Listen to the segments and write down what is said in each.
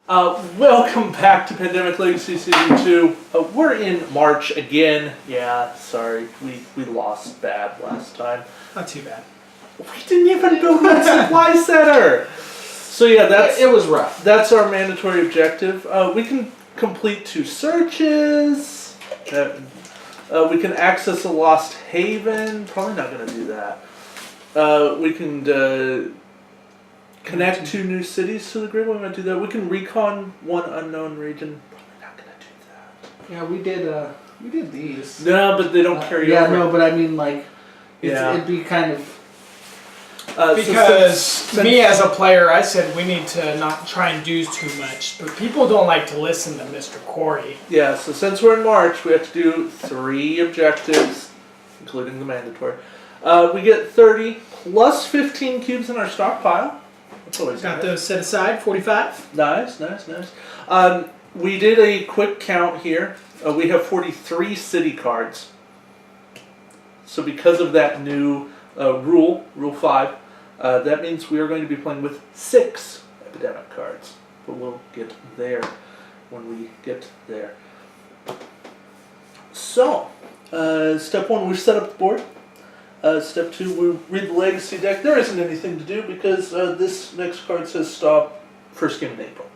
Welcome back to Pandemic Legacy Season 2. We're in March again. Yeah, sorry. We lost bad last time. Not too bad. We didn't even build that supply center! So yeah, it was rough. That's our mandatory objective. We can complete 2 searches. We can access a lost haven. Probably not going to do that. We can connect 2 new cities to the grid. We might do that. We can recon 1 unknown region. Probably not going to do that. Yeah, we did these. No, but they don't carry over. Yeah, no, but I mean, like, it'd be kind of... Because me as a player, I said we need to not try and do too much, but people don't like to listen to Mr. Corey. Yeah, so since we're in March, we have to do 3 objectives, including the mandatory. We get 30 plus 15 cubes in our stockpile. That's always Got nice. those set aside, 45. Nice. We did a quick count here. We have 43 city cards. So because of that new Rule 5, that means we are going to be playing with 6 epidemic cards. But we'll get there when we get there. So, step 1, we've set up the board. Step 2, we read the legacy deck. There isn't anything to do because this next card says stop first game in April.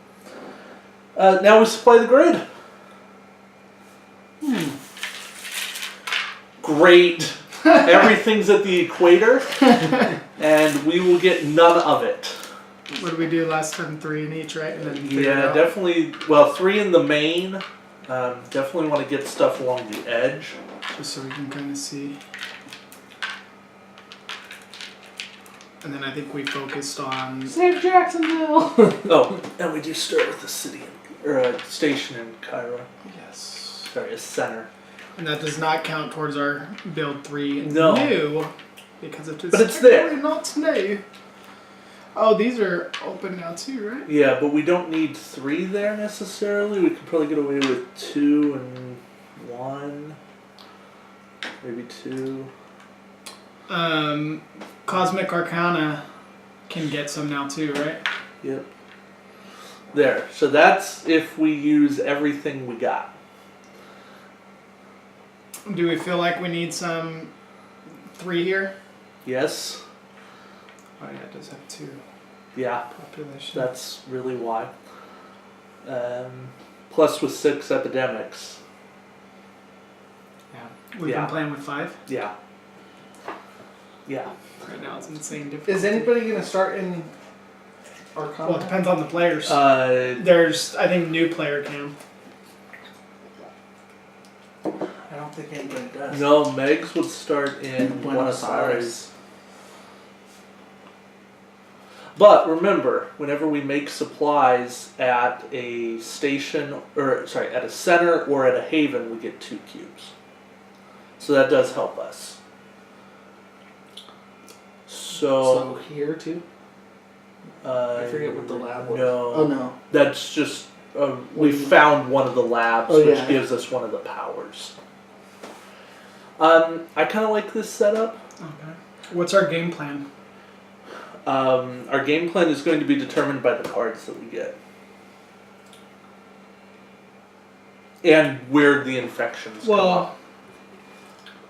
Now we supply the grid. Great. Everything's at the equator, and we will get none of it. What did we do last time? 3 in each, right? And then Yeah, definitely. Well, 3 in the main. Definitely want to get stuff along the edge. Just so we can kind of see. And then I think we focused on... Save Jacksonville! Oh, and we do start with the city, or a station in Cairo. Yes. Sorry, a center. And that does not count towards our build 3 No. new, because it is But it's there. technically not new. Oh, these are open now too, right? Yeah, but we don't need 3 there necessarily. We could probably get away with 2 and 1. Maybe 2. Cosmic Arcana can get some now too, right? Yep. There. So that's if we use everything we got. Do we feel like we need some 3 here? Yes. Oh yeah, it does have 2 Yeah. population. That's really why. Plus with 6 epidemics. Yeah. We've Yeah. been playing with 5. Yeah. Yeah. Right now it's insane difficult. Is anybody going to start in Arcana? Well, it depends on the players. There's, I think, new player can. I don't think anybody does. No, Megs would start in Buenos Buenos Aires. But remember, whenever we make supplies at a station, or sorry, at a center or at a haven, we get 2 cubes. So that does help us. So here too? I forget what the lab was. No. Oh no. That's just, we found one of the labs, Oh, which yeah. gives us one of the powers. I kind of like this setup. Okay. What's our game plan? Our game plan is going to be determined by the cards that we get. And where the infections come up.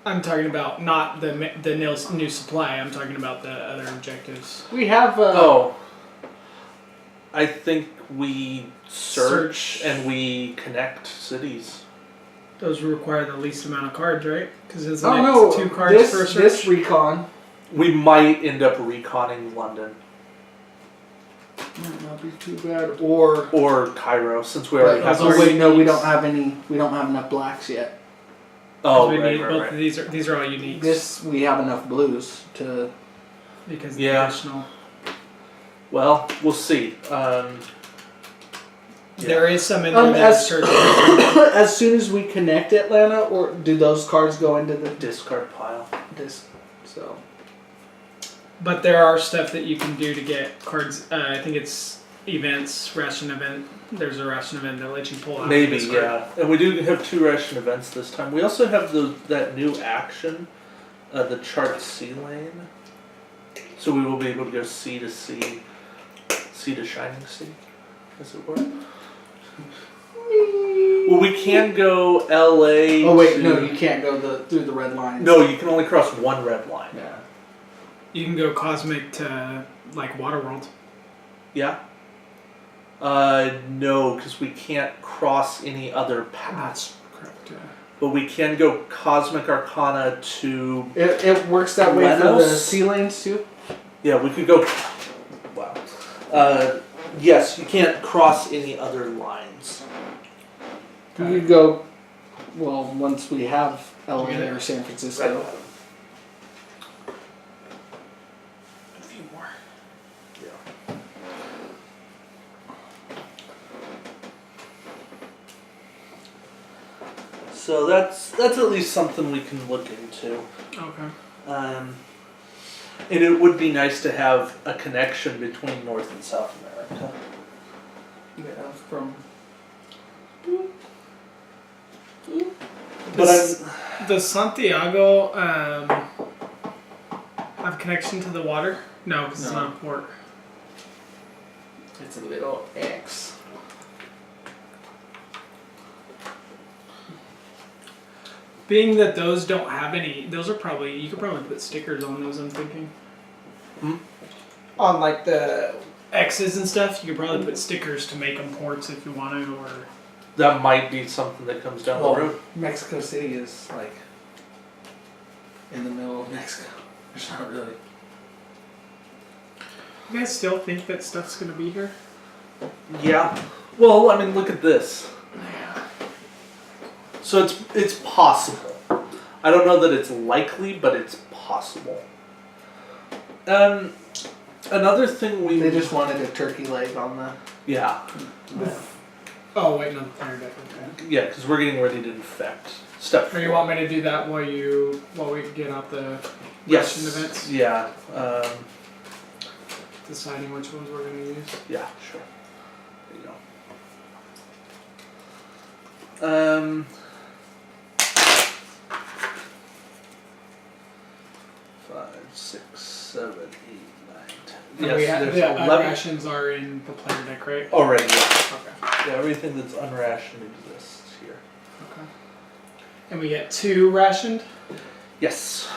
I'm talking about not the new supply. I'm talking about the other objectives. We have... I think we search and we connect cities. Those require the least amount of cards, right? Because isn't Oh it no, 2 cards per search? this recon We might end up reconning London. might not be too bad. Or Cairo, since we already have... oh wait, no, we don't have enough blacks yet. Oh, we right, need right, both right. of these are all uniques. This, we have enough blues to... Because Yeah. the additional... Well, we'll see. There is some in there that search. As soon as we connect Atlanta, or do those cards go into the Discard pile. disc? So... But there are stuff that you can do to get cards. I think it's events, ration event. There's a ration event that lets you pull out. Maybe, this card. yeah. And we do have 2 ration events this time. We also have that new action, the chart C lane. So we will be able to go C to C, C to Shining Sea. As it were. Well, we can go LA. Oh wait, to, no, you can't go through the red lines. No, you can only cross one red line. Yeah. You can go cosmic to like Waterworld. Yeah. No, because we can't cross any other paths. Correct. But we can go Cosmic Arcana to. It works that way for the Letos? sea lanes too. Yeah, we could go. Wow. Yes, you can't cross any other lines. You could go. Well, once we have LA Get it? or San Francisco. A few more. Yeah. So that's at least something we can look into. Okay. And it would be nice to have a connection between North and South America. Yeah, from. But Does Santiago have connection to the water? No, because it's No. not a port. It's a little X. Being that those don't have any, those are probably, you could probably put stickers on those, I'm thinking. On like the. X's and stuff, you could probably put stickers to make them ports if you wanted, or... that might be something that comes down the road. Mexico City is like in the middle of Mexico. There's not really. You guys still think that stuff's gonna be here? Yeah. Well, I mean, look at this. Yeah. So it's possible. I don't know that it's likely, but it's possible. Another thing They just wanted a turkey leg on the. yeah. Oh, wait, no, the player deck, okay. Yeah, because we're getting ready to infect. Step Or 4. you want me to do that while we get out the yes. Russian events? Yeah. Deciding which ones we're gonna use. Yeah, sure. There you go. 5, 6, 7, 8, 9, 10. And we Yes, have, there's the 11 rations are in the player deck, right? already. Yeah. Okay. Yeah, everything that's unrationed exists here. Okay. And we get 2 rationed? Yes,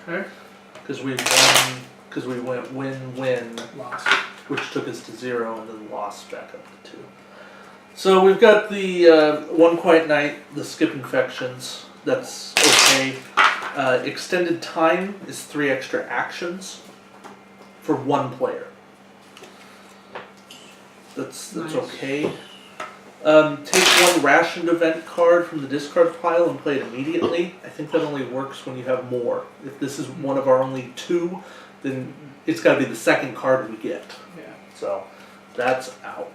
Okay. because we went win-win, Lost. which took us to 0 and then lost back up to 2. So we've got the One Quiet Night, the skip infections. That's okay. Extended time is 3 extra actions for 1 player. That's Nice. okay. Take 1 rationed event card from the discard pile and play it immediately. I think that only works when you have more. If this is one of our only 2, then it's got to be the second card we get. Yeah. So that's out.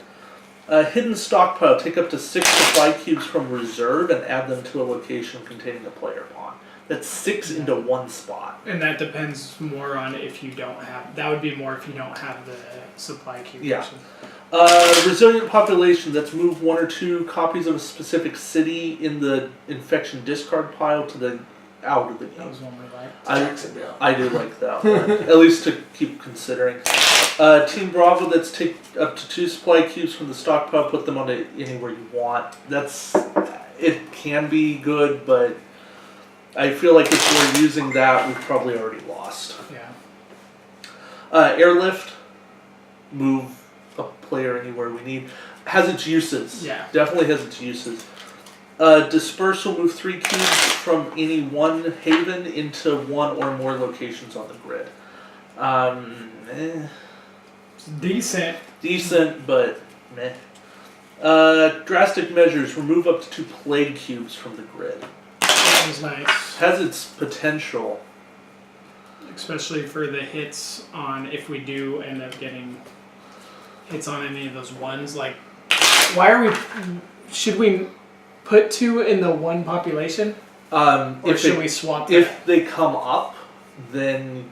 Hidden stockpile. Take up to 6 supply cubes from reserve and add them to a location containing a player pawn. That's 6 into 1 spot. And that depends more on if you don't have, that would be more if you don't have the supply queue. Yeah. version. Resilient population. That's move 1 or 2 copies of a specific city in the infection discard pile to the out of the That game. was one we liked. Jacksonville. I do like that one. At least to keep considering. Team Bravo, that's take up to 2 supply cubes from the stockpile, put them onto anywhere you want. It can be good, but I feel like if we're using that, we've probably already lost. Yeah. Airlift, move a player anywhere we need. Has its uses. Yeah. Definitely has its uses. Dispersal, move 3 cubes from any one haven into 1 or more locations on the grid. It's decent. Decent, but meh. Drastic measures, remove up to 2 plague cubes from the grid. That was nice. Has its potential. Especially for the hits on, if we do end up getting hits on any of those ones. Like, should we put 2 in the 1 population? Or should we swap that? If they come up, then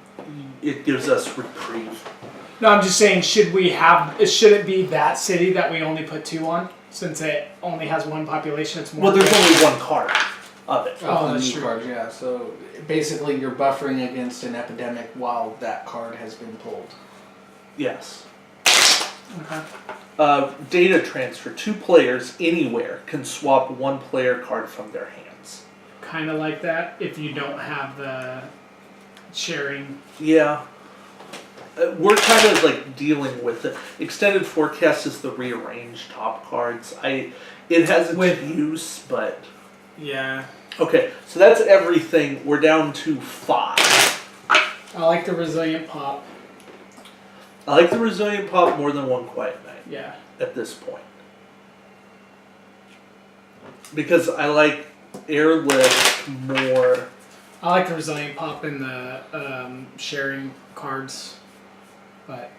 it gives us reprieve. No, I'm just saying, should it be that city that we only put 2 on? Since it only has 1 population, it's more. Well, there's only 1 card of it. Oh, that's new true. card, yeah. So basically, you're buffering against an epidemic while that card has been pulled. Yes. Okay. Data transfer. 2 players anywhere can swap 1 player card from their hands. Kind of like that if you don't have the sharing. Yeah. We're kind of like dealing with it. Extended forecast is the rearranged top cards. It has its use, but Yeah. okay. So that's everything. We're down to 5. I like the resilient pop. I like the resilient pop more than One Quiet Night. Yeah. At this point, because I like airlift more. I like the resilient pop in the sharing cards, but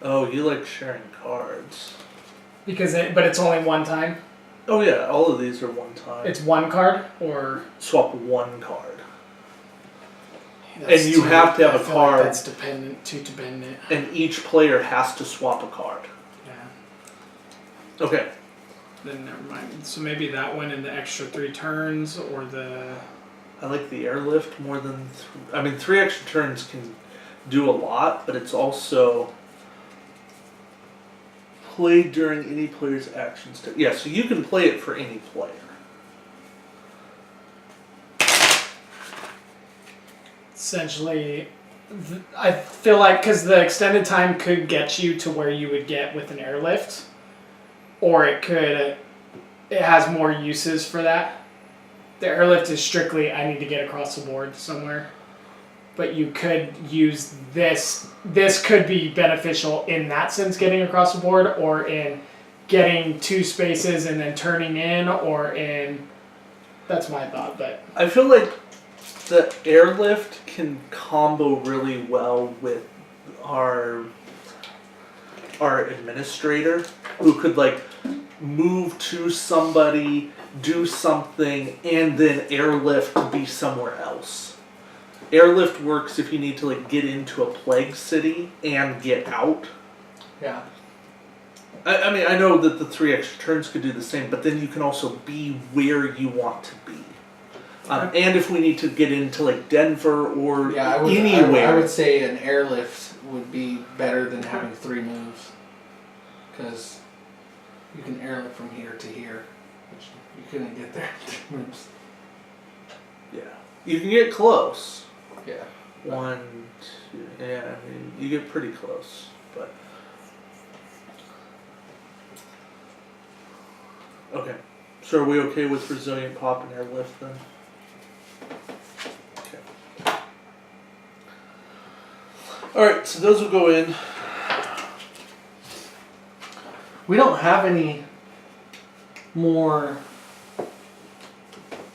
Oh, you like sharing cards? but it's only one time. Oh yeah, all of these are one time. It's one card or Swap 1 card. And you have to have a card. Like that's dependent. And each player has to swap a card. Yeah. Okay. Then never mind. So maybe that one in the extra 3 turns or the. I like the airlift more than. 3 extra turns can do a lot, but it's also played during any player's action step. Yeah, so you can play it for any player. Essentially, I feel like because the extended time could get you to where you would get with an airlift, or it has more uses for that. The airlift is strictly I need to get across the board somewhere, but you could use this. This could be beneficial in that sense, getting across the board, or in getting 2 spaces and then turning in, or in. That's my thought, but I feel like the airlift can combo really well with our administrator, who could like move to somebody, do something, and then airlift to be somewhere else. Airlift works if you need to like get into a plague city and get out. Yeah. I know that the 3 extra turns could do the same, but then you can also be where you want to be. And if we need to get into like Denver or anywhere. I would say an airlift would be better than having 3 moves. Because you can airlift from here to here, which you couldn't get there in 3 moves. Yeah. You can get close. Yeah. 1, 2, yeah, you get pretty close, but. Okay. So are we okay with resilient pop and airlift then? Okay. Alright, so those will go in. We don't have any more.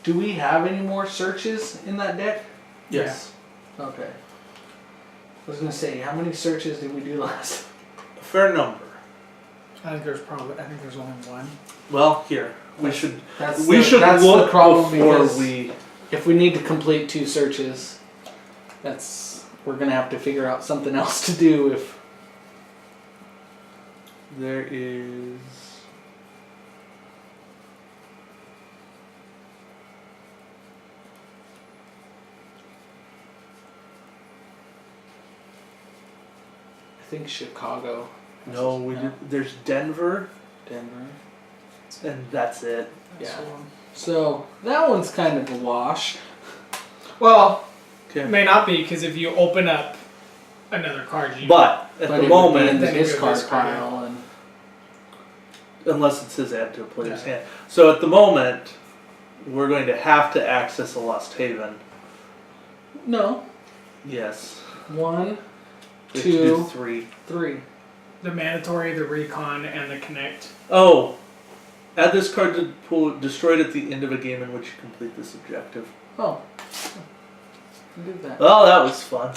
Do we have any more searches in that deck? Yes. Okay. I was gonna say, how many searches did we do last? A fair number. I think there's only one. Well, here. We should That's look the problem before because we. if we need to complete 2 searches, we're gonna have to figure out something else to do if. There is. I think Chicago. No, we did. There's Denver, Denver. and that's it. Yeah. So that one's kind of a wash. Well, Okay. it may not be because if you open up another card, But at But the it would be moment, in the then it would discard be discarded. pile, and unless it says add to a player's Yeah. hand. So at the moment, we're going to have to access a Lost Haven. no, Yes. 1, We have to do 2, 3. 3. the mandatory, the recon, and the connect. Oh! Add this card to pool destroyed at the end of a game in which you complete this objective. Oh, do that. Oh, that was fun.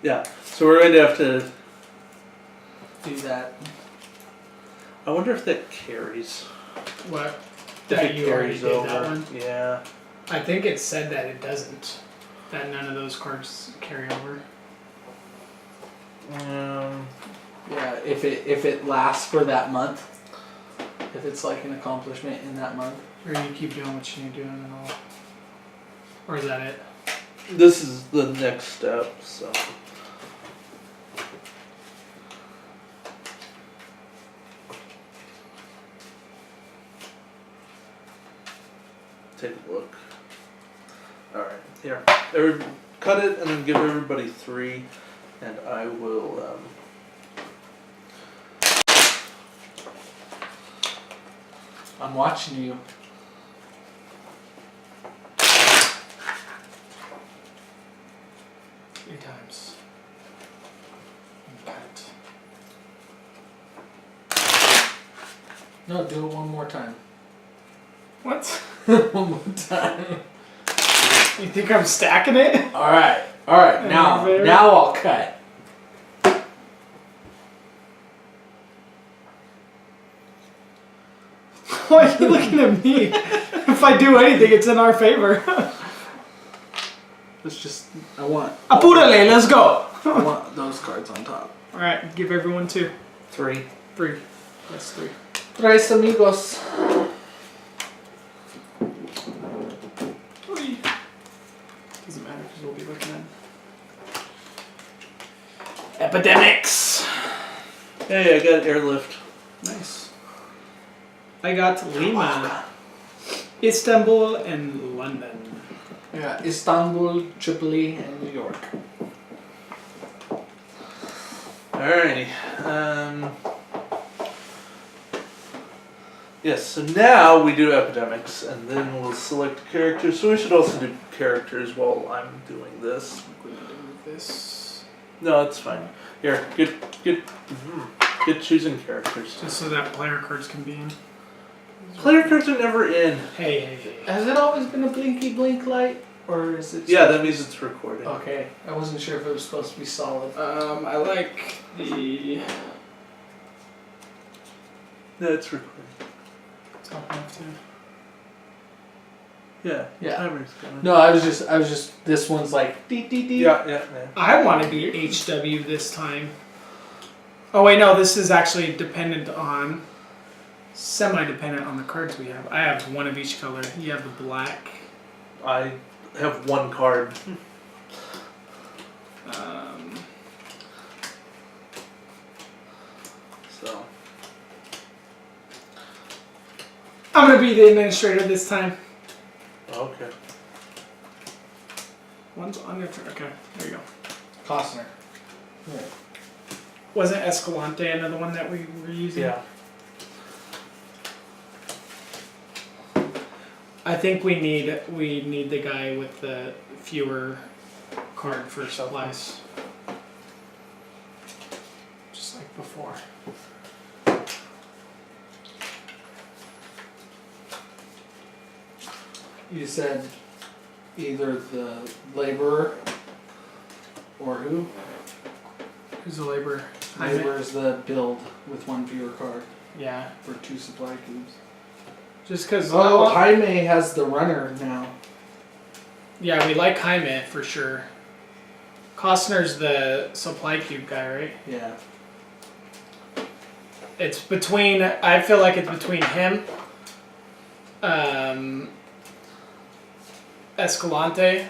Yeah. So we're going to have to. Do that. I wonder if that carries. What? If That it you already carries did over. that one? Yeah. I think it said that it doesn't. That none of those cards carry over. Yeah, if it lasts for that month, if it's like an accomplishment in that month. Or you keep doing what you need doing and all. Or is that it? This is the next step, so. take a look. Alright, here. Cut it and then give everybody 3, and I will, I'm watching you. Three times. Cut. No, do it one more time. What? One more time. You think I'm stacking it? All right. Now I'll cut. Why are you looking at me? If I do anything, it's in our favor. Let's just. I want Apúrale, let's go. those cards on top. All right, give everyone 2. 3. 3. That's 3. Tres amigos. 3. Doesn't matter because we'll be looking at epidemics. Hey, I got airlift. Nice. I got Lima, Istanbul, and London. Yeah, Istanbul, Tripoli, and New York. Alrighty. Yes, so now we do epidemics, and then we'll select characters. So we should also do characters while I'm doing this. We're gonna move this No, it's fine. Here, get choosing characters. just so that player cards can be in. Player cards are never in. Hey. Has it always been a blinky blink light, or is it? Yeah, that means it's recording. Okay, I wasn't sure if it was supposed to be solid. I like the. No, it's recording. Top left here. Yeah. Yeah. Timer's going. No, I was just. This one's like dee dee dee. Yeah. I want to be HW this time. Oh wait, no, this is actually dependent on, semi-dependent on the cards we have. I have one of each color. You have the black. I have 1 card. So. I'm gonna be the administrator this time. Okay. One's on your turn. Okay, there you go. Costner. Yeah. Wasn't Escalante another one that we were using? Yeah. I think we need the guy with the fewer card for supplies. Just like before. You said either the laborer or who? Who's the laborer? Laborer is the build with 1 fewer card Yeah. for 2 supply cubes. Just because. Oh, Jaime has the runner now. Yeah, we like Jaime for sure. Costner's the supply cube guy, right? Yeah. It's between. I feel like it's between him, Escalante,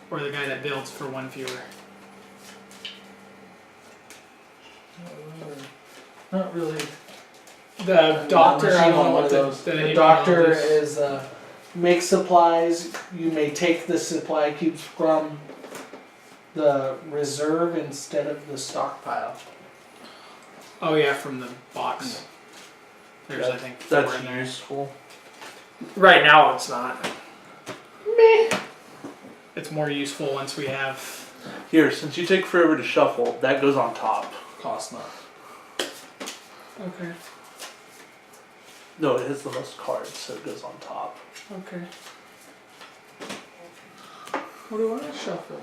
or the guy that builds for 1 fewer. Not really. The doctor, I don't know what the doctor is make supplies. You may take the supply cubes from the reserve instead of the stockpile. Oh yeah, from the box. There's Yeah, I think 4 That's in there. useful. Right now it's not. Meh. It's more useful once we have. Here, since you take forever to shuffle, that goes on top. Cost not. Okay. No, it has the most cards, so it goes on top. Okay. What do I shuffle?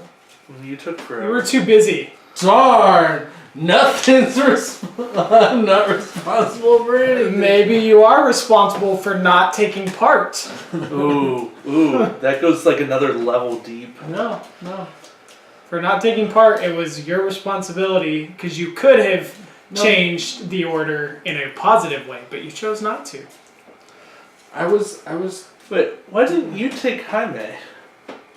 You took forever. You were too busy. Darn! Nothing's I'm not responsible for anything. Maybe you are responsible for not taking part. Ooh, that goes like another level deep. No. For not taking part, it was your responsibility because you could have changed the order in a positive way, but you chose not to. I was. Wait, why didn't you take Jaime?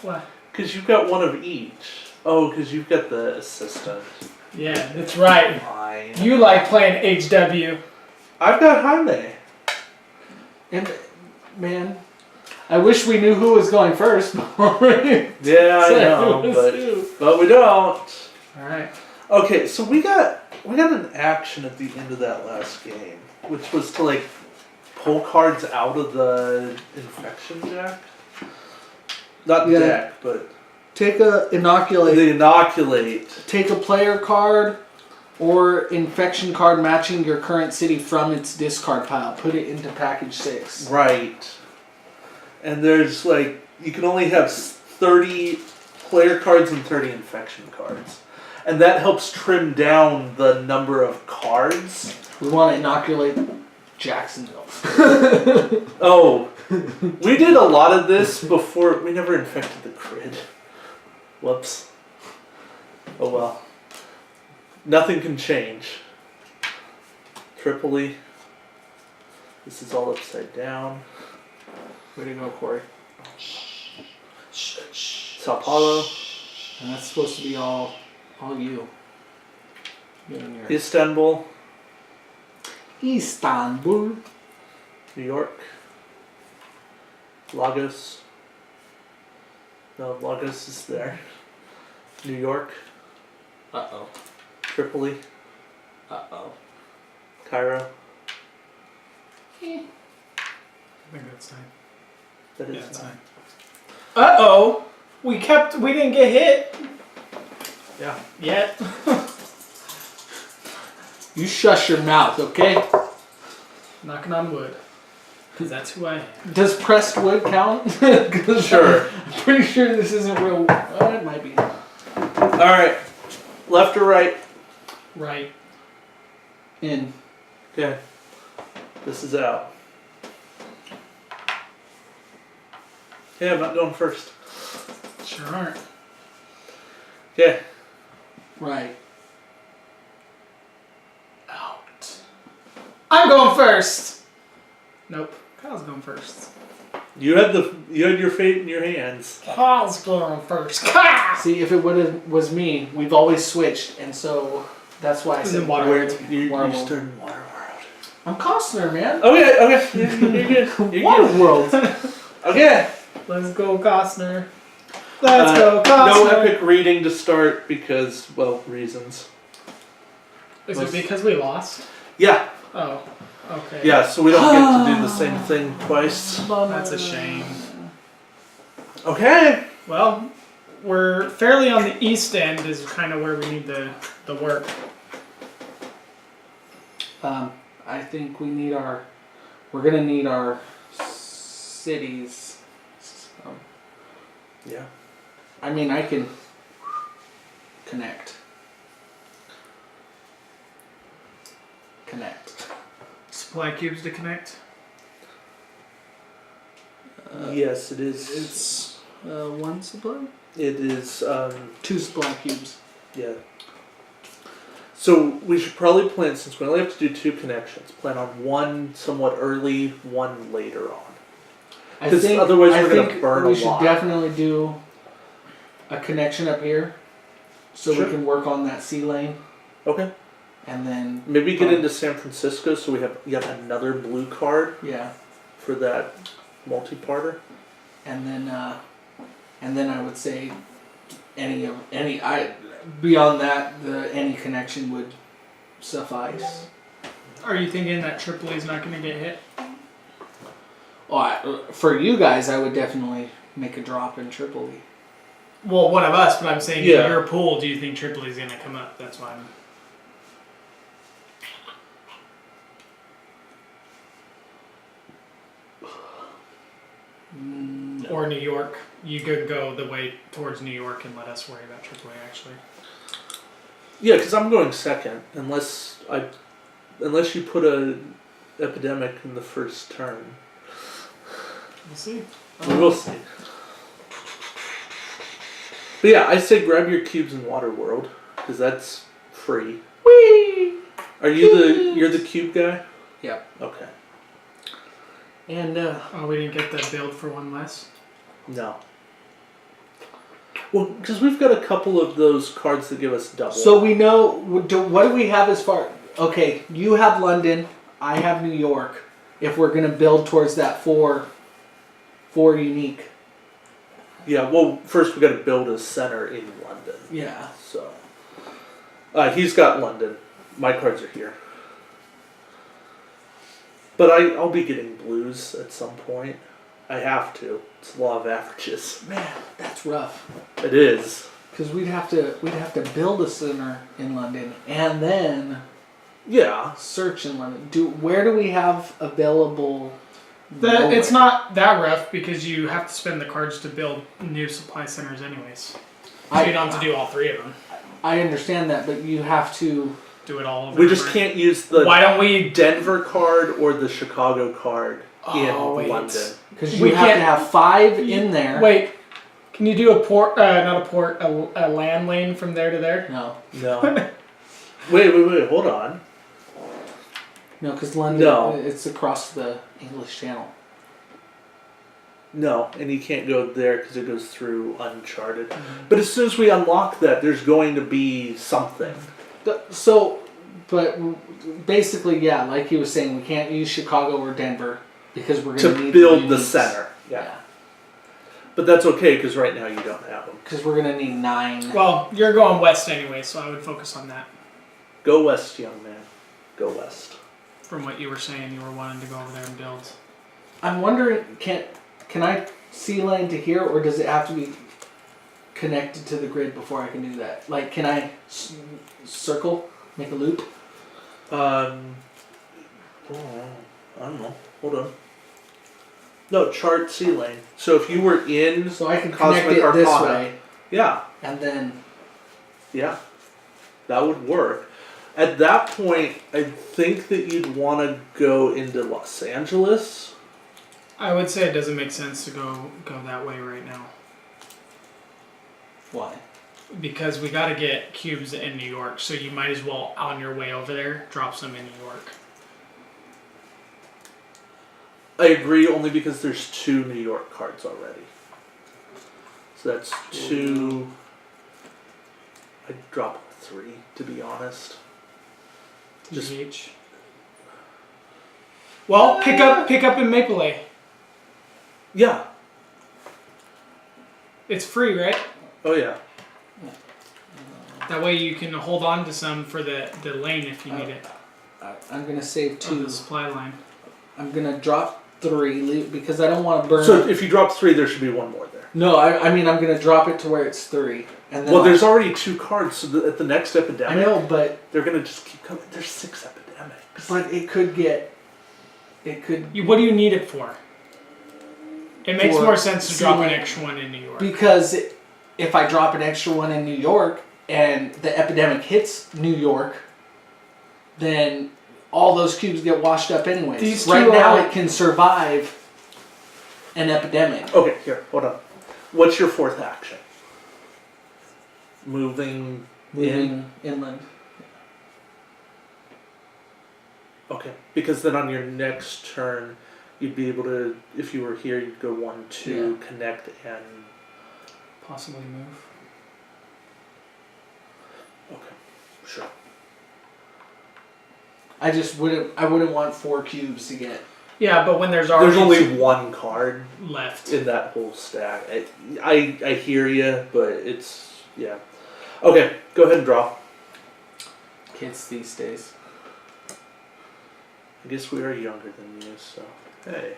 What? Because you've got 1 of each. Oh, because you've got the assistant. Yeah, that's right. Fine. You like playing HW. I've got Jaime. And man, I wish we knew who was going first. Yeah, I know, but we don't. All right. Okay, so we got an action at the end of that last game, which was to like pull cards out of the infection deck. Not Yeah. deck, but Inoculate. the inoculate. Take a player card or infection card matching your current city from its discard pile. Put it into package 6. Right. And there's like, you can only have 30 player cards and 30 infection cards. And that helps trim down the number of cards. We want to inoculate Jacksonville. Oh, we did a lot of this before. We never infected the grid. Whoops. Oh well. Nothing can change. Tripoli. This is all upside down. Way to go, Corey. Sao Paulo. And that's supposed to be all you. You and your Istanbul. Istanbul. New York. Lagos. No, Lagos is there. New York. Uh-oh. Tripoli. Uh-oh. Cairo. I think that's time. That is Yeah, it's not. time. Uh-oh. We didn't get hit. Yeah. Yet. You shush your mouth, okay? Knocking on wood. Because that's who I am. Does pressed wood count? 'Cause Sure. I'm pretty sure this isn't real. Well, it might be. Alright. Left or right? Right. In. Okay. This is out. Okay, I'm not going first. Sure aren't. Okay. Right. Out. I'm going first. Nope. Kyle's going first. You had your fate in your hands. Kyle's going first. Kyle! See, if it was me, we've always switched, and so that's why I This said is Waterworld. You Waterworld. started in Waterworld. I'm Costner, man. Okay. You're good. You're good. Waterworld. Okay. Let's go, Costner. Let's go, Costner. No epic reading to start because, well, reasons. Is it because we lost? Yeah. Oh, okay. Yeah, so we don't get to do the same thing twice. That's a shame. Okay. Well, we're fairly on the east end is kind of where we need the work. I think we're gonna need our cities. Yeah. I mean, I can connect. Supply cubes to connect. Yes, it is. It's one supply? It is, 2 supply cubes. yeah. So we should probably plan, since we only have to do 2 connections, plan on one somewhat early, one later on. I 'Cause think otherwise we're gonna think burn we a should lot. definitely do a connection up here, so Sure. we can work on that sea lane, Okay. and then Maybe get into San Francisco so we have yet another blue card yeah, for that multi-parter. and then I would say beyond that any connection would suffice. Are you thinking that Tripoli's not going to get hit? Well, for you guys, I would definitely make a drop in Tripoli. Well, one of us, but I'm saying Yeah. in your pool, do you think Tripoli's going to come up? That's why I'm... No. Or New York. You could go the way towards New York and let us worry about Tripoli, actually. Yeah, because I'm going second, unless you put a epidemic in the first turn. We'll see. We will see. But yeah, I say grab your cubes in Waterworld because that's free. Whee! You're the cube guy? Yep. Okay. And Oh, we didn't get the build for one less? No. Well, because we've got a couple of those cards that give us double. so we know what do we have as far? Okay, you have London. I have New York. If we're gonna build towards that 4 4 unique. Yeah, well, first we got to build a center in London. Yeah. So, he's got London. My cards are here. But I'll be getting blues at some point. I have to. It's law of averages. Man, that's rough. It is. Because we'd have to build a center in London and then Yeah. search in London. Where do we have available? It's not that rough because you have to spend the cards to build new supply centers anyways. So you don't have to do all 3 of them. I understand that, but you have to Do it all over. We just can't use the Why don't we? Denver card or the Chicago card in wait. London. because We you have to can't- have 5 in there. Wait. Can you do a port? Not a port. A land lane from there to there? No, No. wait. Hold on. no, because London No. it's across the English Channel. No, and you can't go there because it goes through Uncharted. But as soon as we unlock that, there's going to be something. But basically, yeah, like he was saying, we can't use Chicago or Denver because we're going To need build the uniques. center. Yeah. Yeah, But that's okay because right now you don't have them. because we're going to need 9. Well, you're going west anyway, so I would focus on that. Go west, young man. Go west. From what you were saying, you were wanting to go over there and build. I'm wondering, can I sea lane to here, or does it have to be connected to the grid before I can do that? Like, can I circle, make a loop? I don't know. Hold on. No, chart sea lane. So if you were in So I can Cosmic connect it this Arcana, way, yeah, and then that would work. At that point, I think that you'd want to go into Los Angeles. I would say it doesn't make sense to go that way right now why? because we got to get cubes in New York. So you might as well, on your way over there, drop some in New York. I agree, only because there's 2 New York cards already. So that's 2. I'd drop 3, to be honest. Just- Each. Well, pick up in Maple Lake. Yeah. It's free, right? Oh, yeah. That way you can hold on to some for the lane if you need it. I'm gonna save Or 2. the supply line. I'm gonna drop 3 because I don't want to burn. So if you drop 3, there should be 1 more there. No, I mean I'm gonna drop it to where it's 3, and then Well, there's already 2 cards, so at the next I epidemic, know, but they're going to just keep coming. There's 6 epidemics. it could get. It could What do you need it for? It makes For more sense to drop an sealing. extra one in New York. because if I drop an extra one in New York and the epidemic hits New York, then all those cubes get washed up anyways. These right two now are- it can survive an epidemic. Okay, here, hold on. What's your 4th action? Moving in? Moving inland. Okay, because then on your next turn, you'd be able to, if you were here, you'd go 1, 2, connect, and... Possibly move. Okay, sure. I just wouldn't. I wouldn't want 4 cubes to get. Yeah, but when there's already There's only 1 card left. in that whole stack. I hear you, but it's... Yeah. Okay, go ahead and draw. Kids these days. I guess we are younger than you, so... Hey.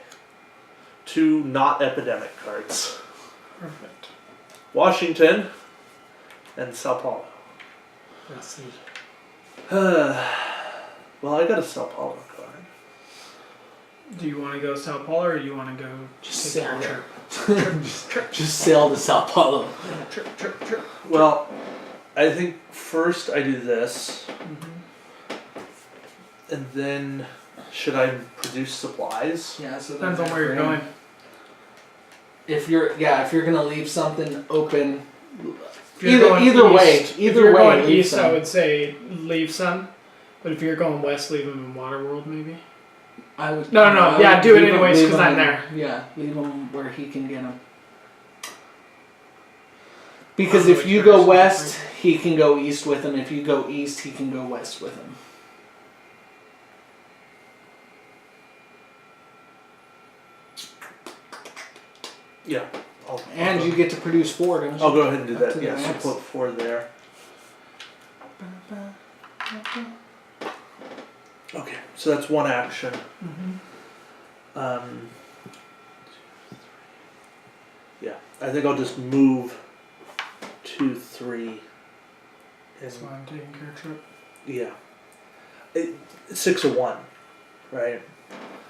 2 not epidemic cards. Perfect. Washington and Sao Paulo. Let's see. Well, I got a Sao Paulo card. Do you want to go Sao Paulo or you want to go Just take sail your there. Just sail to Sao Paulo. trip? Well, I think first I do this, and then should I produce supplies? Yeah, so Depends on where you're going. If you're gonna leave something open, If you're going either way, east- if you're way, going leave east, some. I would say leave some. But if you're going west, leave them in Waterworld, maybe. I would. No, I yeah, would do it leave 'em- anyways, leave 'cause 'em I'm in- there. Yeah, leave them where he can get them. Because Oh, if which you go direction? west, he can go east with him. If you go east, he can go west with him. Yeah. And you get to produce 4, don't you? I'll go ahead and do Up that. to the Yeah, so max. put 4 there. Okay, so that's one action. Yeah, I think I'll just move 2, 3. And That's why I'm taking care of trip. yeah, 6 of 1, right?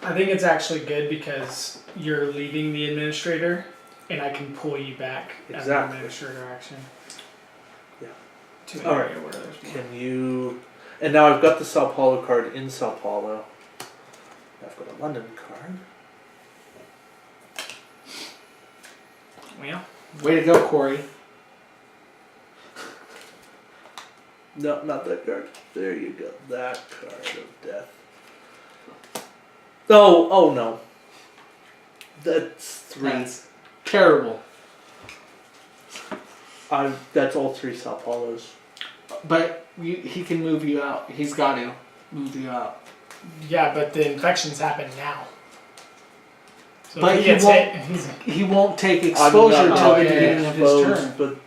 I think it's actually good because you're leaving the administrator, and I can pull you back as an Exactly. administrator action. Yeah. To an All area right. where there's more. Can you? And now I've got the Sao Paulo card in Sao Paulo. I've got a London card. Well, Way to go, Corey. No, not that card. There you go. That card of death. Oh no. That's 3. That's terrible. That's all 3 Sao Paulos. But he can move you out. He's got to move you out. yeah, but the infections happen now. So But if he gets won't- hit, he's He won't take I'm exposure not until the getting beginning of his exposed, turn. but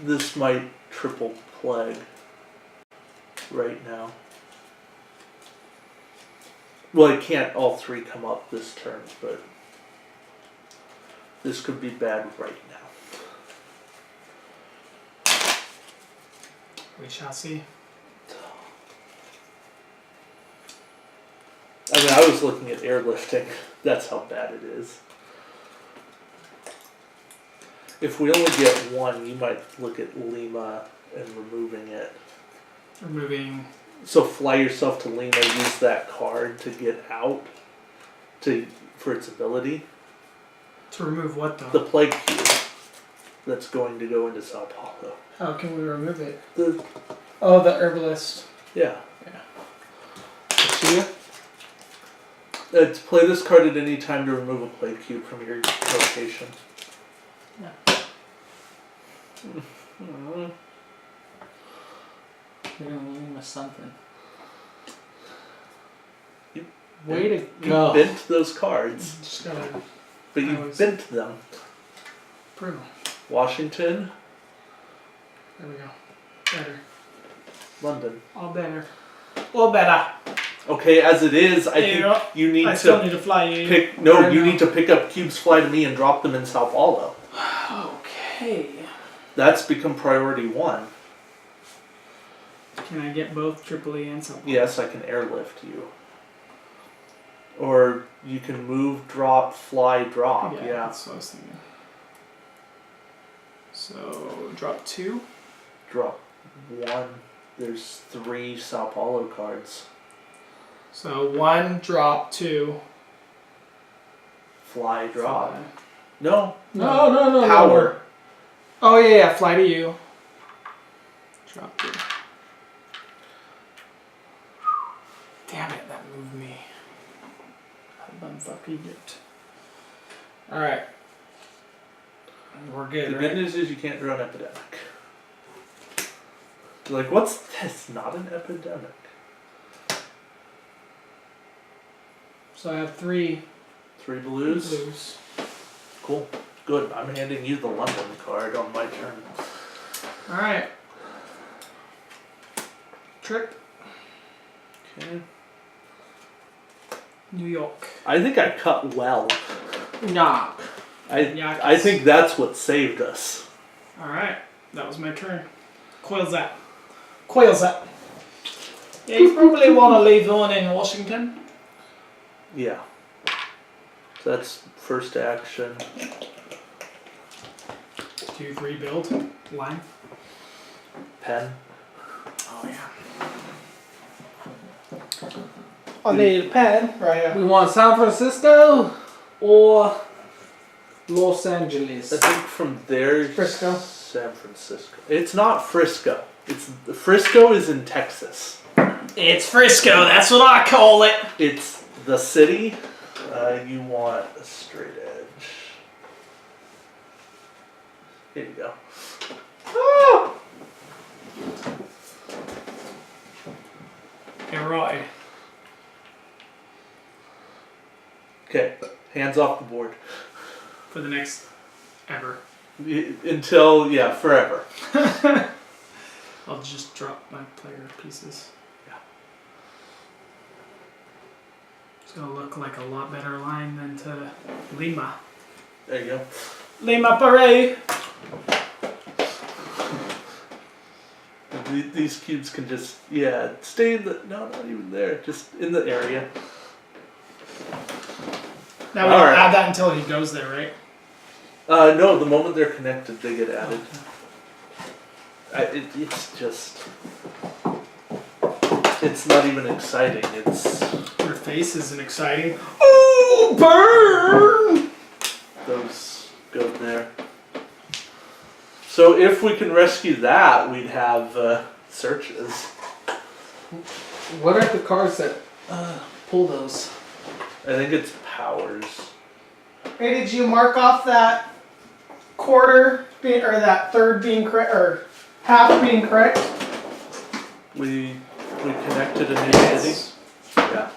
this might triple plague right now. Well, it can't all 3 come up this turn, but this could be bad right now. we shall see. I mean, I was looking at airlifting. That's how bad it is. If we only get 1, you might look at Lima and removing it. Removing. So fly yourself to Lima, use that card to get out for its ability. To remove what though? The plague cube that's going to go into Sao Paulo. How can we remove it? The herbalist. Yeah. See? To play this card at any time to remove a plague cube from your location. Yeah. You're gonna leave us something. You- Way to You go. bent those cards, Just gotta but you always- bent them. prove 'em. Washington, There we go. Better. London. All better. All better. Okay, as it is, I think Yeah, you need I still to need to fly you. pick. No, Right you now. need to pick up cubes, fly to me, and drop them in Sao Paulo. Okay. That's become priority 1. Can I get both Tripoli and something? Yes, I can airlift you. Or you can move, drop, fly, drop. Yeah. That's what I was thinking. So drop 2. Drop 1. There's 3 Sao Paulo cards. So 1, drop 2. Fly, drop. Fly. No. No. Power. Oh yeah, fly to you. Drop 2. Damn it, that moved me. Bumfuck Egypt. Alright. We're The good, good right? news is you can't draw an epidemic. You're like, what's this? Not an epidemic. So I have 3 3 blues. blues. Cool. Good. I'm handing you the London card on my turn. Alright. Trip. Okay. New York. I think I cut well. Nah. I think that's what saved us. Alright. That was my turn. Coils up. Coils up. Yeah, you probably want to leave one in Washington. Yeah. So that's first action. 2, 3 build. Line. Pen. Oh yeah. I need a pen right here. We want San Francisco or Los Angeles. I think from there, Frisco. San Francisco. It's not Frisco. Frisco is in Texas. It's Frisco, that's what I call it. It's the city. You want a straight edge. Here you go. Oh! Yeah, right. Okay, hands off the board. For the next Ever. Until, yeah, forever. I'll just drop my player pieces. Yeah. It's gonna look like a lot better line than to Lima. There you go. Lima Parade! These cubes can just, yeah, stay in the, no, not even there, just in the area. Now we don't add that until he goes there, right? No, the moment they're connected, they get added. It's just, it's not even exciting. It's Your face isn't exciting. Oh, burn! those go there. So if we can rescue that, we'd have searches. What are the cards that pull those? I think it's powers. Hey, did you mark off that quarter being, or that third being correct, or half being correct? We connected a new city. Yeah.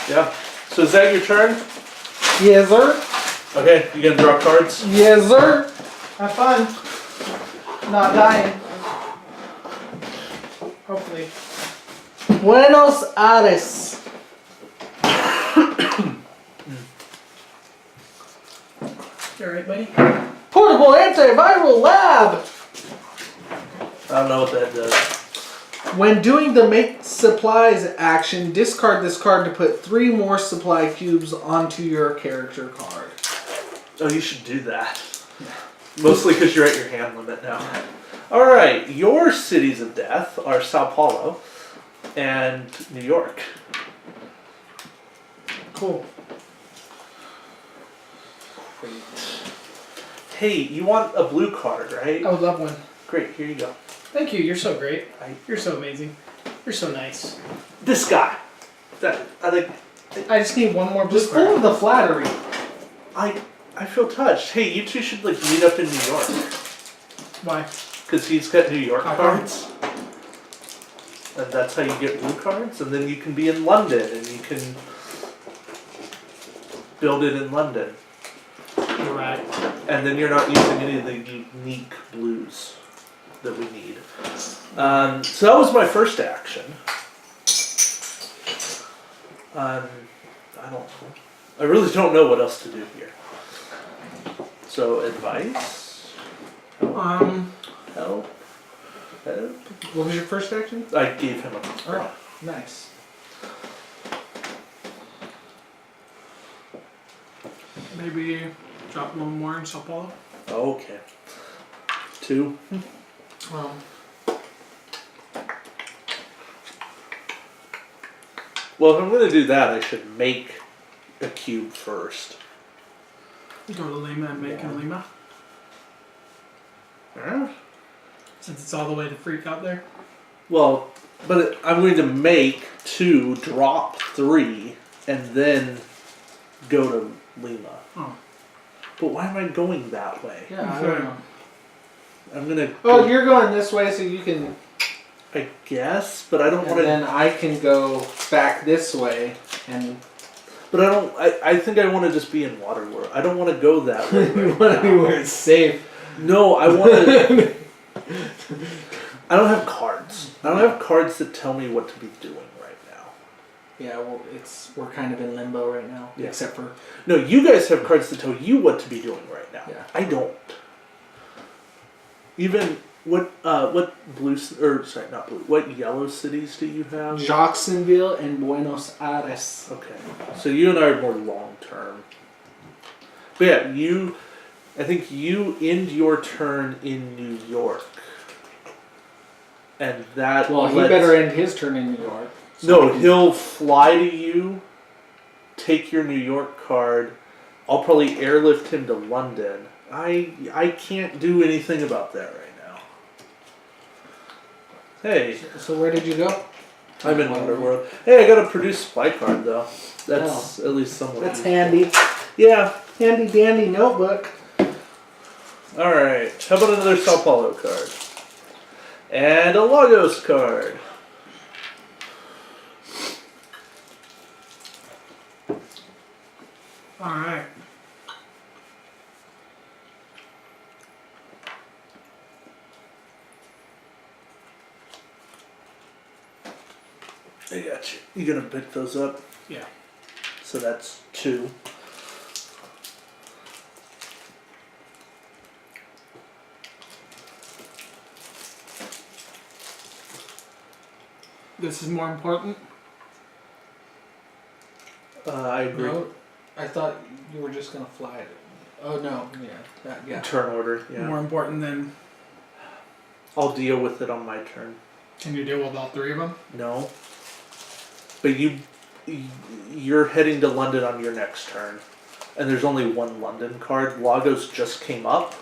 Yeah. So is that your turn? Yes, sir. Okay, you gonna draw cards? Yes, sir. Have fun. Not dying. Hopefully. Buenos Aires. You alright, buddy? Portable antiviral lab. I don't know what that does. When doing the make supplies action, discard this card to put 3 more supply cubes onto your character card. Oh, you should do that. Mostly because you're at your hand limit now. Alright, your cities of death are Sao Paulo and New York. Cool. Great. Hey, you want a blue card, right? I would love one. Great, here you go. Thank you, you're so great. I- You're so amazing. You're so nice. This guy. That I think. I just need one more blue Just full card. of the flattery. I feel touched. Hey, you two should like meet up in New York Why? because he's got New York How come? cards, and that's how you get blue cards. And then you can be in London, and you can build it in London. You're right. And then you're not using any of the unique blues that we need. So that was my first action. I really don't know what else to do here. So advice, help. What was your first action? I gave him a. Oh, nice. Maybe drop one more in Sao Paulo. Okay. 2. Well, if I'm going to do that, I should make a cube first. Go to Lima and make in Lima. Alright. Since it's all the way to Freak out there. Well, but I'm going to make 2, drop 3, and then go to Lima. Oh. But why am I going that way? Yeah, I don't know. I'm gonna. Oh, you're going this way so you can. I guess, but I don't And want to. then I can go back this way and. But I don't. I think I want to just be in Waterworld. I don't want to go that way. You right want to be now. where it's safe. No, I want to. I don't have cards. I don't have cards that tell me what to be doing right now. Yeah, well, we're kind of in limbo right now, Yeah. except for. No, you guys have cards that tell you what to be doing right now. Yeah. I don't. Even what blue or sorry, not blue. What yellow cities do you have? Jacksonville and Buenos Aires. Okay, so you and I are more long term. But yeah, I think you end your turn in New York, and that. Well, he better end his turn in New York. No, he'll fly to you, take your New York card. I'll probably airlift him to London. I can't do anything about that right now. Hey, So where did you go? I'm in Waterworld. Hey, I got a produced supply card though. That's at least somewhat. That's useful. handy. Yeah. Handy dandy notebook. All right. How about another Sao Paulo card? And a Lagos card. Alright. I got you. You gonna pick those up? Yeah. So that's 2. This is more important. I agree. No, I thought you were just gonna fly it. Oh no, yeah. Turn order, yeah. More important than. I'll deal with it on my turn. Can you deal with all 3 of them? No. But you're heading to London on your next turn. And there's only 1 London card. Lagos just came up.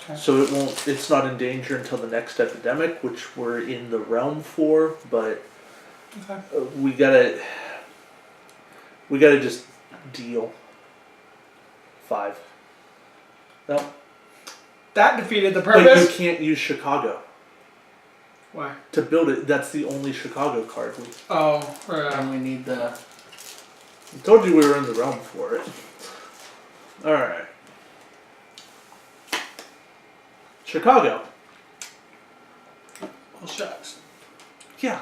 Okay. So it's not in danger until the next epidemic, which we're in the realm for, but Okay. we gotta just deal. 5. No. That defeated the But you purpose. can't use Chicago Why? to build it. That's the only Chicago card we Oh, And we need the. I told you we were in the realm for it. Alright. Chicago. well, shucks. Yeah.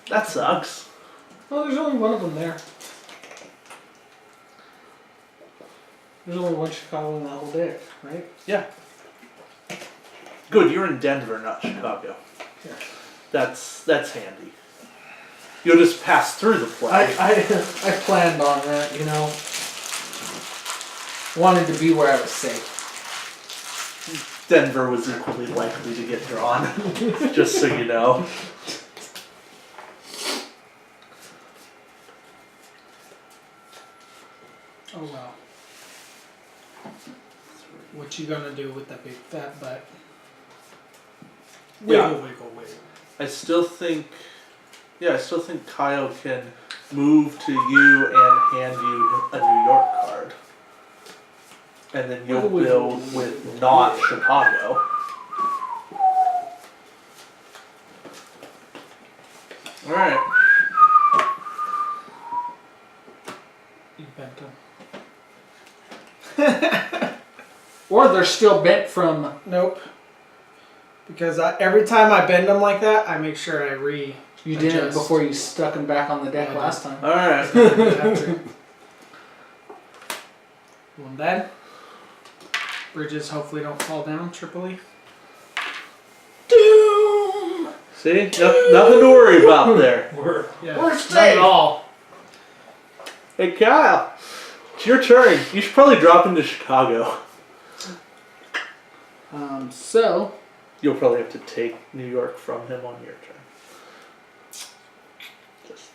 That sucks. Oh, there's only one of them there. There's only one Chicago in that whole deck, right? Yeah. Good, you're in Denver, not Chicago. Yeah. That's handy. You'll just pass through the play. I planned on that, you know. Wanted to be where I was safe. Denver was equally likely to get drawn. Just so you know. Oh well. What you gonna do with that big fat butt? Yeah. Wiggle. I still think Kyle can move to you and hand you a New York card. And then you'll build with not Chicago. Alright. You bent them. Or they're still bent from. Nope. Because every time I bend them like that, I make sure I You did it adjust. before you stuck them back on the deck Yeah, I last time. Alright. One dead. Bridges hopefully don't fall down. Tripoli. Doom! See? Nothing to worry about there. Yeah. We're Not safe. at all. Hey Kyle, it's your turn. You should probably drop into Chicago. So You'll probably have to take New York from him on your turn. Just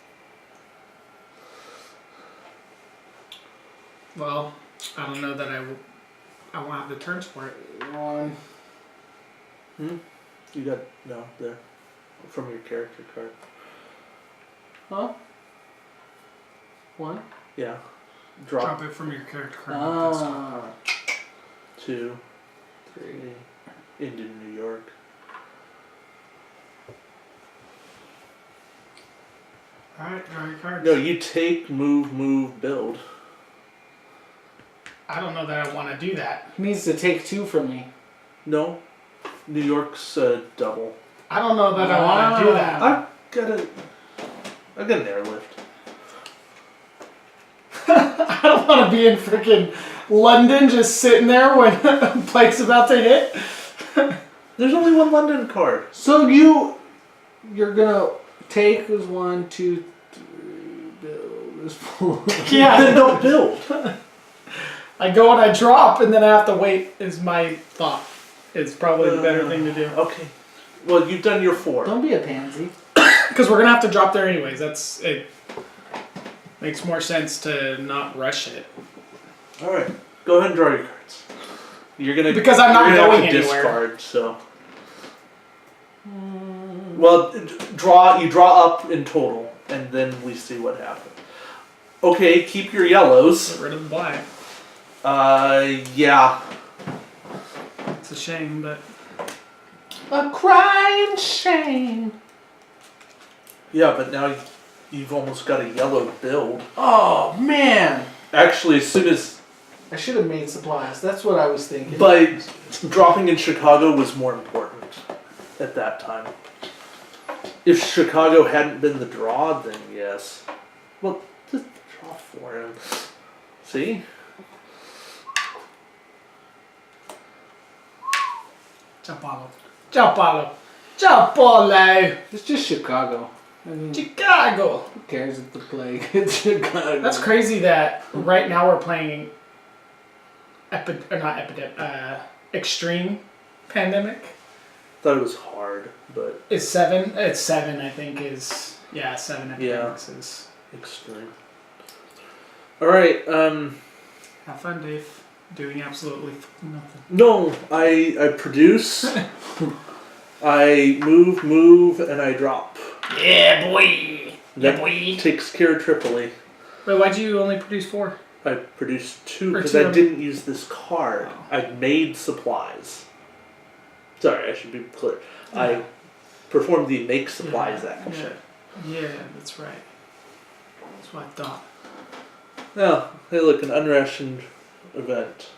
Well, I don't know that I won't have the turns for it. one. you got there from your character card. Huh? One. Yeah. Drop it from your character card. not this one. Ah. 2, 3 into New York. Alright, draw your cards. No, you take, move, build. I don't know that I want to do that. He needs to take 2 from me. No, New York's double. I don't know that I want to do that. I got an airlift. I don't want to be in freaking London just sitting there when Blake's about to hit. There's only 1 London card. So you're gonna take as 1, 2, 3, build as 4. Then Yeah. don't build. I go and I drop and then I have to wait is my thought. It's probably the better thing to do. Okay. Well, you've done your 4. Don't be a pansy. Because we're going to have to drop there anyways. It makes more sense to not rush it. All right. Go ahead and draw your cards. Because I'm not you're gonna going have to anywhere. discard, so. Well, you draw up in total, and then we see what happens. Okay, keep your yellows. Get rid of the black. Yeah. It's a shame, but A crying shame. Yeah, but now you've almost got a yellow build. Oh man. Actually, as soon as I should have made supplies. That's what I was thinking. but dropping in Chicago was more important at that time. If Chicago hadn't been the draw, then yes. Well, just draw for him. See? Ciao Paulo. It's just Chicago. I mean, Chicago. who cares if the plague hits Chicago? That's crazy that right now we're playing extreme pandemic. Thought it was hard, but Is 7? It's 7, I think, is... Yeah, 7 epidemics is... extreme. Alright, Have fun, Dave. Doing absolutely nothing. no, I produce, I move, and I drop. Yeah, boy! That boy! takes care of Tripoli. Wait, why'd you only produce 4? I produced 2 Or because 2 I of- didn't use this card. Oh. I made supplies. Sorry, I should be clear. Yeah. I performed the make supplies action. Yeah, that's right. That's what I thought. Now, hey look, an unrationed event.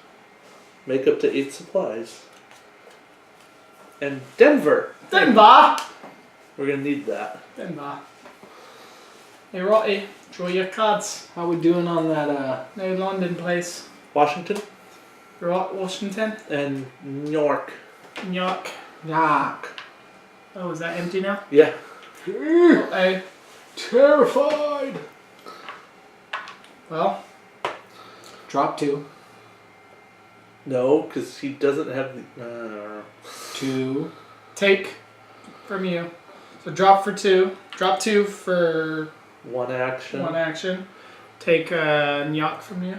Make up to 8 supplies. And Denver! Denver! We're gonna need that. Denver. Hey, Rotty, draw your cards. How we doing on that? No London place. Washington Right, Washington. and New York. New York. Knock. Oh, is that empty now? Yeah. Oh, Terrified. well, Drop 2. No, because he doesn't have the. 2. take from you. So drop for 2. Drop 2 for One action. 1 action. Take Nyok from you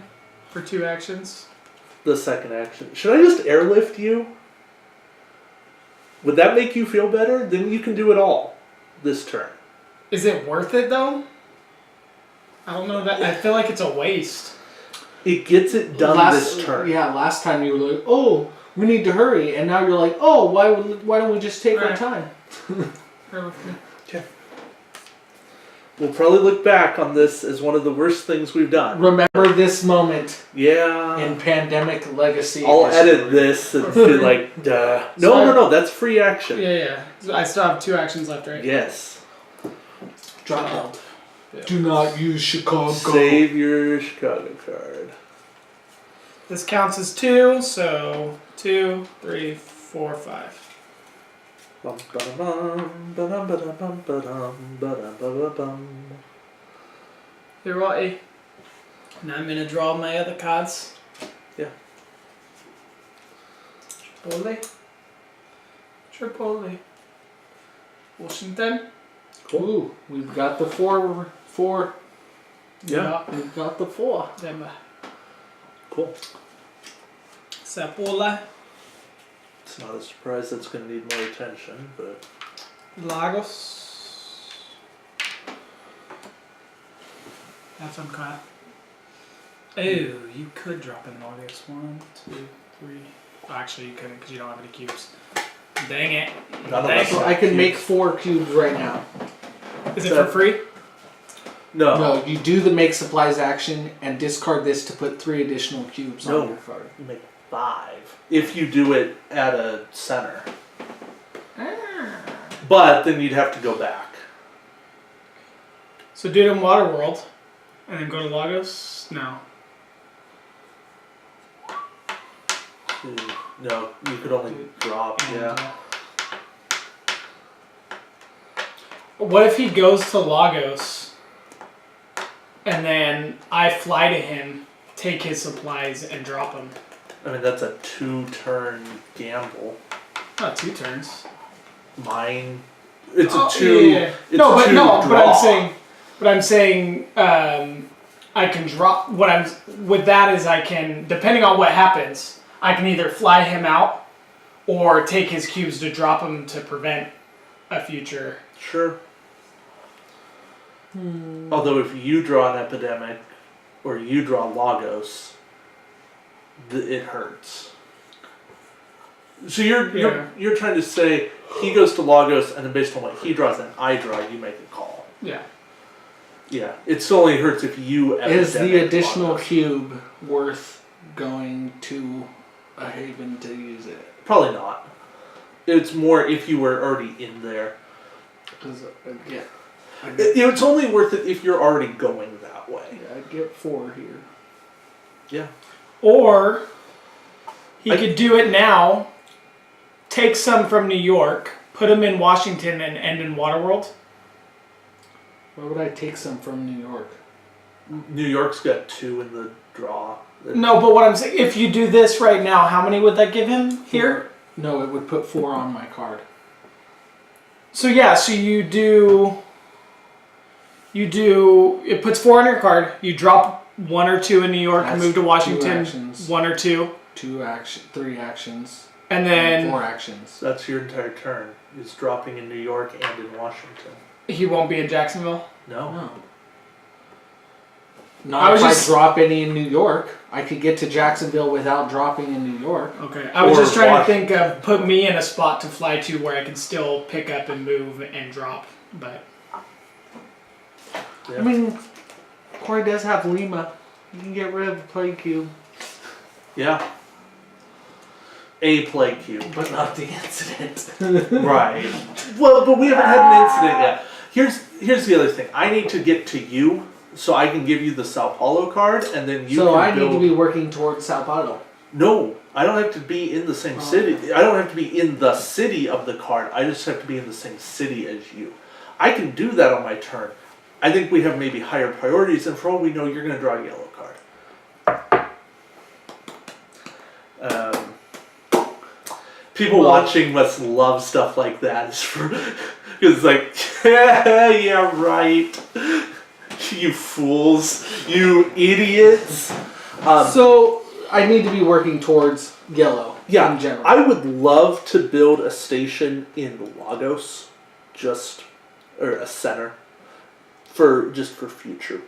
for 2 actions. The second action. Should I just airlift you? Would that make you feel better? Then you can do it all this turn. Is it worth it though? I don't know that. I feel like it's a waste. It gets it done this turn. Yeah, last time you were like, oh, we need to hurry. And now you're like, oh, why don't we just take our Right. time? Bear with me. We'll probably look back on this as one of the worst things we've done. Remember this moment Yeah. in pandemic legacy. I'll history. edit this and be like, duh. No, that's free action. Yeah. So I still have 2 actions left, right? Yes. Drop down. Yeah. Do not use Chicago. Save your Chicago card. This counts as 2, so 2, 3, 4, 5. Bum, ba-da-bum, ba-dum, ba-da-bum, ba-dum, ba-dum, ba-da-bum. Hey, Rotty. And I'm gonna draw my other cards. Yeah. Tripoli. Washington. Ooh, we've got the 4. Yeah. We've got the 4. Denver. Cool. Sapola. It's not a surprise that's going to need more attention, but Lagos. Have some kind. Oh, you could drop in Lagos. 1, 2, 3. Oh, actually, you couldn't because you don't have any cubes. Dang it. None of Dang us it. So I can make 4 cubes right now. Is it for free? no. No, you do the make supplies action and discard this to put 3 additional cubes No. on your card. You make 5 if you do it at a center. But then you'd have to go back. So do it in Waterworld, and then go to Lagos? No. No, you could only drop. And, Yeah. What if he goes to Lagos, and then I fly to him, take his supplies, and drop them? I mean, that's a 2-turn gamble. Not 2 turns. Mine. It's Oh, a 2. yeah. It's No, a but 2 no, draw. but I'm saying, I can drop. What I'm with that is I can, depending on what happens, I can either fly him out, or take his cubes to drop him to prevent a future. Sure. Although if you draw an epidemic, or you draw Lagos, it hurts. So you're trying to say he goes to Lagos, and then based on what he draws and I draw, you make a call. Yeah. Yeah, it still only hurts if you. Is the epidemic additional log us. cube worth going to a haven to use it? Probably not. It's more if you were already in there. Because It's only worth it if you're already going that way. yeah, I get 4 here. Yeah. Or he could do it now, take some from New York, put them in Washington, and end in Waterworld. Why would I take some from New York? New York's got 2 in the draw. No, but what I'm saying, if you do this right now, how many would that give him here? No, it would put 4 on my card. So yeah, so you do, it puts 4 on your card, you drop 1 or 2 in New York and That's move to 2 Washington, actions. 1 or 2, 3 actions. and then 4 actions. That's your entire turn. Is dropping in New York and in Washington. he won't be in Jacksonville. No. No. I Not was if just- I drop any in New York. I could get to Jacksonville without dropping in New York. Okay, I was Or just trying Washington. to think of put me in a spot to fly to where I can still pick up and move and drop, but Yeah. I mean, Corey does have Lima. You can get rid of the play cube. Yeah. A plague cube. But not the incident. Right. Well, but we haven't had an incident yet. Here's the other thing. I need to get to you so I can give you the Sao Paulo card, and then you So can I build. need to be working towards Sao Paulo. No, I don't have to be in the same city. I don't have to be in the city of the card. I just have to be in the same city as you. I can do that on my turn. I think we have maybe higher priorities, and for all we know, you're going to draw a yellow card. People watching must love stuff like that. Because it's like, yeah, right. You fools. You idiots. So I need to be working towards yellow Yeah, in general. I would love to build a station in Lagos, or a center, for future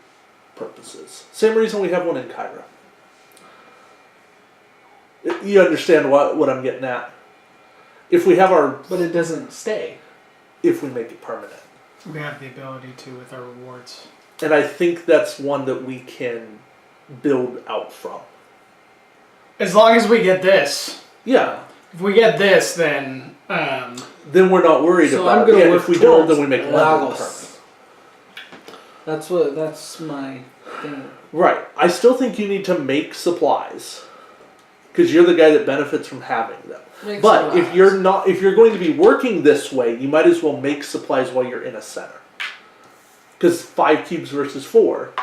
purposes. Same reason we have one in Cairo. You understand what I'm getting at? If we have But it doesn't stay. if we make it permanent. we have the ability to with our rewards. And I think that's one that we can build out from. As long as we get this. Yeah. If we get this, then Then we're not worried So about I'm gonna it. work If we don't, towards then we make London Lagos. permanent. That's my thing. Right. I still think you need to make supplies. Because you're the guy that benefits from having them. Make But if supplies. if you're going to be working this way, you might as well make supplies while you're in a center. Because 5 cubes versus 4.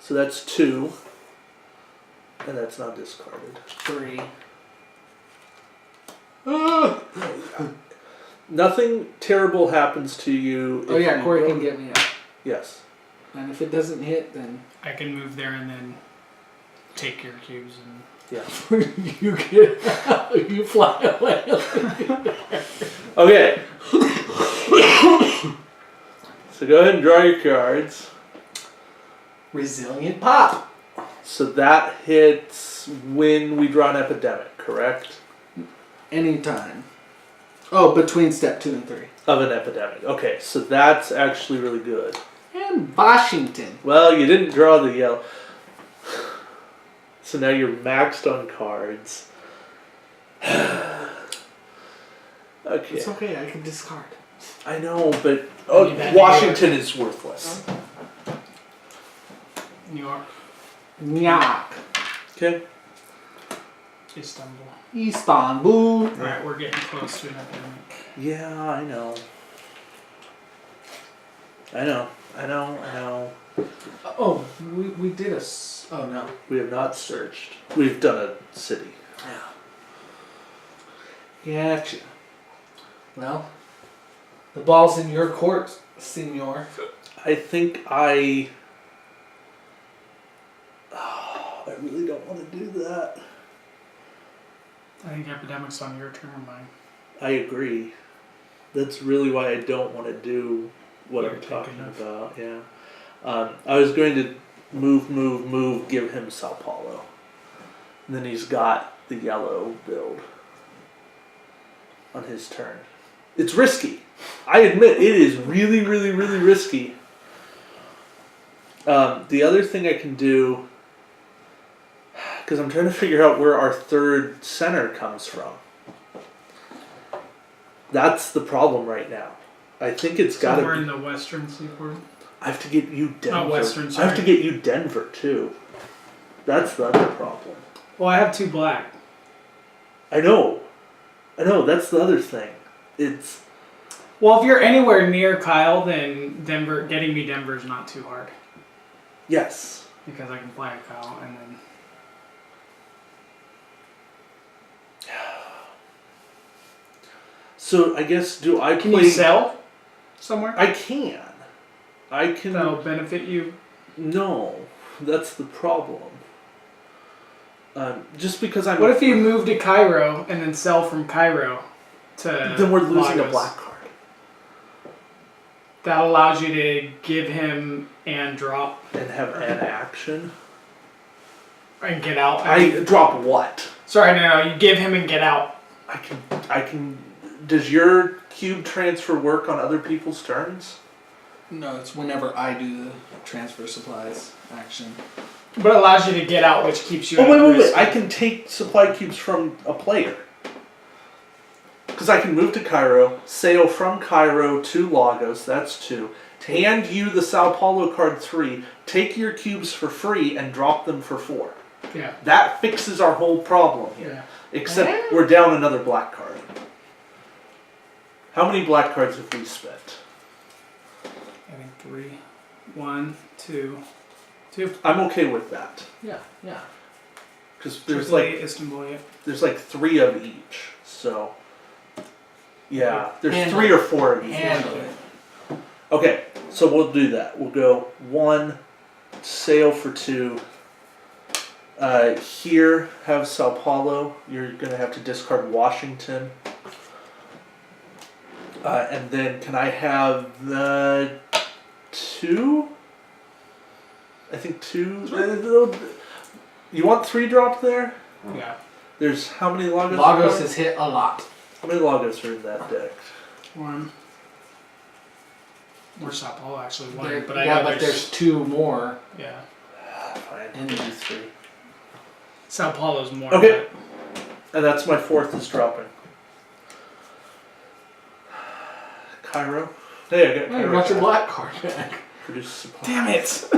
So that's 2. And that's not discarded. 3. Nothing terrible happens to you. Oh if yeah, you Corey don't- can get me up. Yes. And if it doesn't hit, then I can move there and then take your cubes and Yeah. you get you fly away. Okay. So go ahead and draw your cards. Resilient pop. So that hits when we draw an epidemic, correct? Anytime. Oh, between step 2 and 3. Of an epidemic. Okay, so that's actually really good. And Washington. Well, you didn't draw the yellow. So now you're maxed on cards. Okay. It's okay, I can discard. I know, but Need that Washington is worthless. New York, Nyak. Okay. Istanbul. Istanbul. Alright, we're getting close to an epidemic. Yeah, I know. I know. Oh, we did oh no. We have not searched. We've done a city. Yeah. Gotcha. Well, the ball's in your court, senor. I think I really don't want to do that. I think epidemic's on your turn, mine. I agree. That's really why I don't want to do what You're I'm talking thinking of. about. Yeah. I was going to move, give him Sao Paulo. And then he's got the yellow build on his turn. It's risky. I admit it is really, really, really risky. The other thing I can do, because I'm trying to figure out where our third center comes from. That's the problem right now. I think it's got to Somewhere be. in the western seaboard. I have to get you Denver. Western, I have to sorry. get you Denver too. That's the other problem. Well, I have 2 black. I know. That's the other thing. It's Well, if you're anywhere near Kyle, then getting me Denver is not too hard. yes. Because I can fly a Kyle and then... So I guess Can you sell somewhere? I can. I can. That'll benefit you. No, that's the problem. Just because I'm. What if you move to Cairo and then sell from Cairo to... Then we're losing Lagos? a black card. That allows you to give him and drop And have an action. and get out. I drop what? Sorry, no, you give him and get out. I can. Does your cube transfer work on other people's turns? No, it's whenever I do the transfer supplies action. But it allows you to get out, which keeps you Oh at wait! risk. I can take supply cubes from a player. Because I can move to Cairo, sail from Cairo to Lagos, that's 2. Hand you the Sao Paulo card 3, take your cubes for free, and drop them for 4. Yeah. That fixes our whole problem here. Yeah. Except we're down another black card. How many black cards have we spent? I think 3. 1, 2, 2. I'm okay with that. Yeah. Because there's Tripoli, Istanbul, yeah. there's like 3 of each. So yeah, there's Handle 3 or 4 of each. Handle it. Okay, so we'll do that. We'll go 1, sail for 2. Here, have Sao Paulo. You're going to have to discard Washington. And then can I have the 2? I think 2. You want 3 dropped there? Yeah. There's how many Lagos? Lagos has hit a lot. How many Lagos are in that deck? 1. Or Sao Paulo, actually 1. There- But I yeah, know but there's 2 more. Yeah. Fine. And Maybe 3. Sao Paulo's more. Okay. And that's my 4th is dropping. Cairo. Hey, I got Hey, Cairo. you got your back. black card back. Produce supply. Damn it!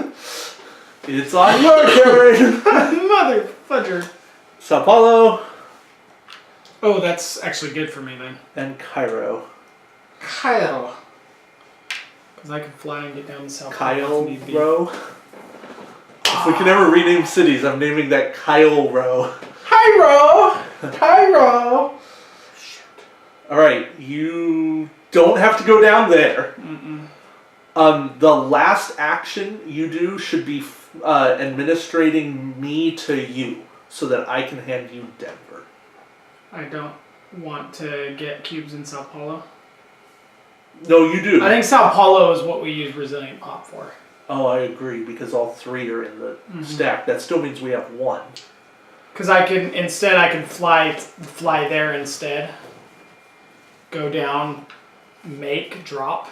It's on your turn! Mother fudger. Sao Paulo Oh, that's actually good for me then. and Cairo. Kyle. Because I can fly and get down to Sao Paulo Kyle if need be. Row. If we can ever rename cities, I'm naming that Kyle Row. Cairo. Cairo. Alright, you don't have to go down there. Mm-mm. The last action you do should be administrating me to you so that I can hand you Denver. I don't want to get cubes in Sao Paulo. No, you do. I think Sao Paulo is what we use Brazilian pop for. Oh, I agree, because all 3 are in the stack. That still means we have 1. Because I can fly there instead. Go down, make, drop,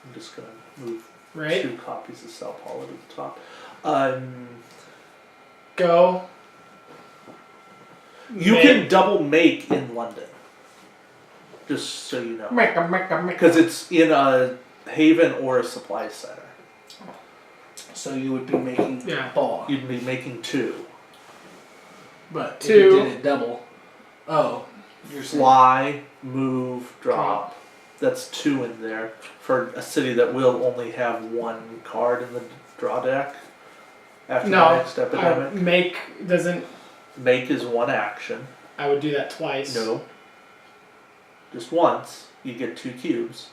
I'm just going to move right? 2 copies of Sao Paulo to the top. Go. You make. can double make in London. Just so you know. Make. Because it's in a haven or a supply center. So you would be making Yeah. ball. You'd be making 2. But if 2. you did it double. Oh. You're saying. Fly, move, drop. That's 2 in there for a city that will only have 1 card in the draw deck after the No, next epidemic. make doesn't. Make is 1 action. I would do that twice. No. Just once. You get 2 cubes.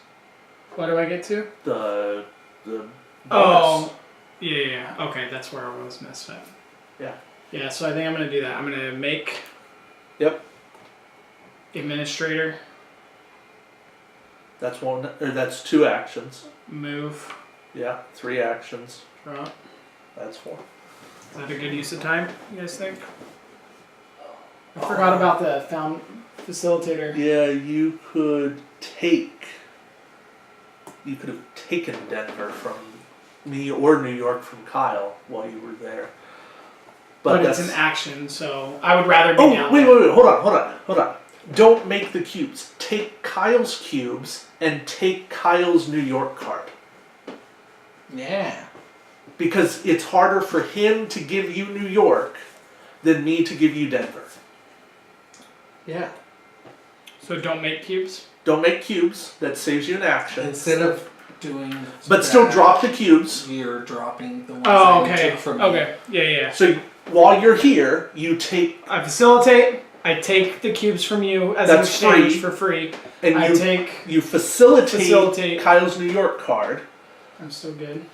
What do I get to? The bonus. Oh, yeah. Okay, that's where I was messed up. Yeah. Yeah, so I think I'm gonna do that. I'm gonna make. Yep. Administrator, That's 1. Or that's 2 actions. move, Yeah. 3 actions. drop. That's 4. Is that a good use of time, you guys think? I forgot about the Facilitator. Yeah, you could have taken Denver from me or New York from Kyle while you were there. But that's it's an action, so I would rather be Oh, down wait, there. wait, wait, hold on. Don't make the cubes. Take Kyle's cubes and take Kyle's New York card. Yeah. Because it's harder for him to give you New York than me to give you Denver. Yeah. So don't make cubes? Don't make cubes. That saves you an action. Instead of doing. But still that, drop the cubes. You're dropping the ones Oh, that okay. you took from me. Okay. Yeah. So while you're here, you take I facilitate. I take the cubes from you as That's an exchange free. for free. and I you take. you facilitate Facilitate. Kyle's New York card, I'm still good.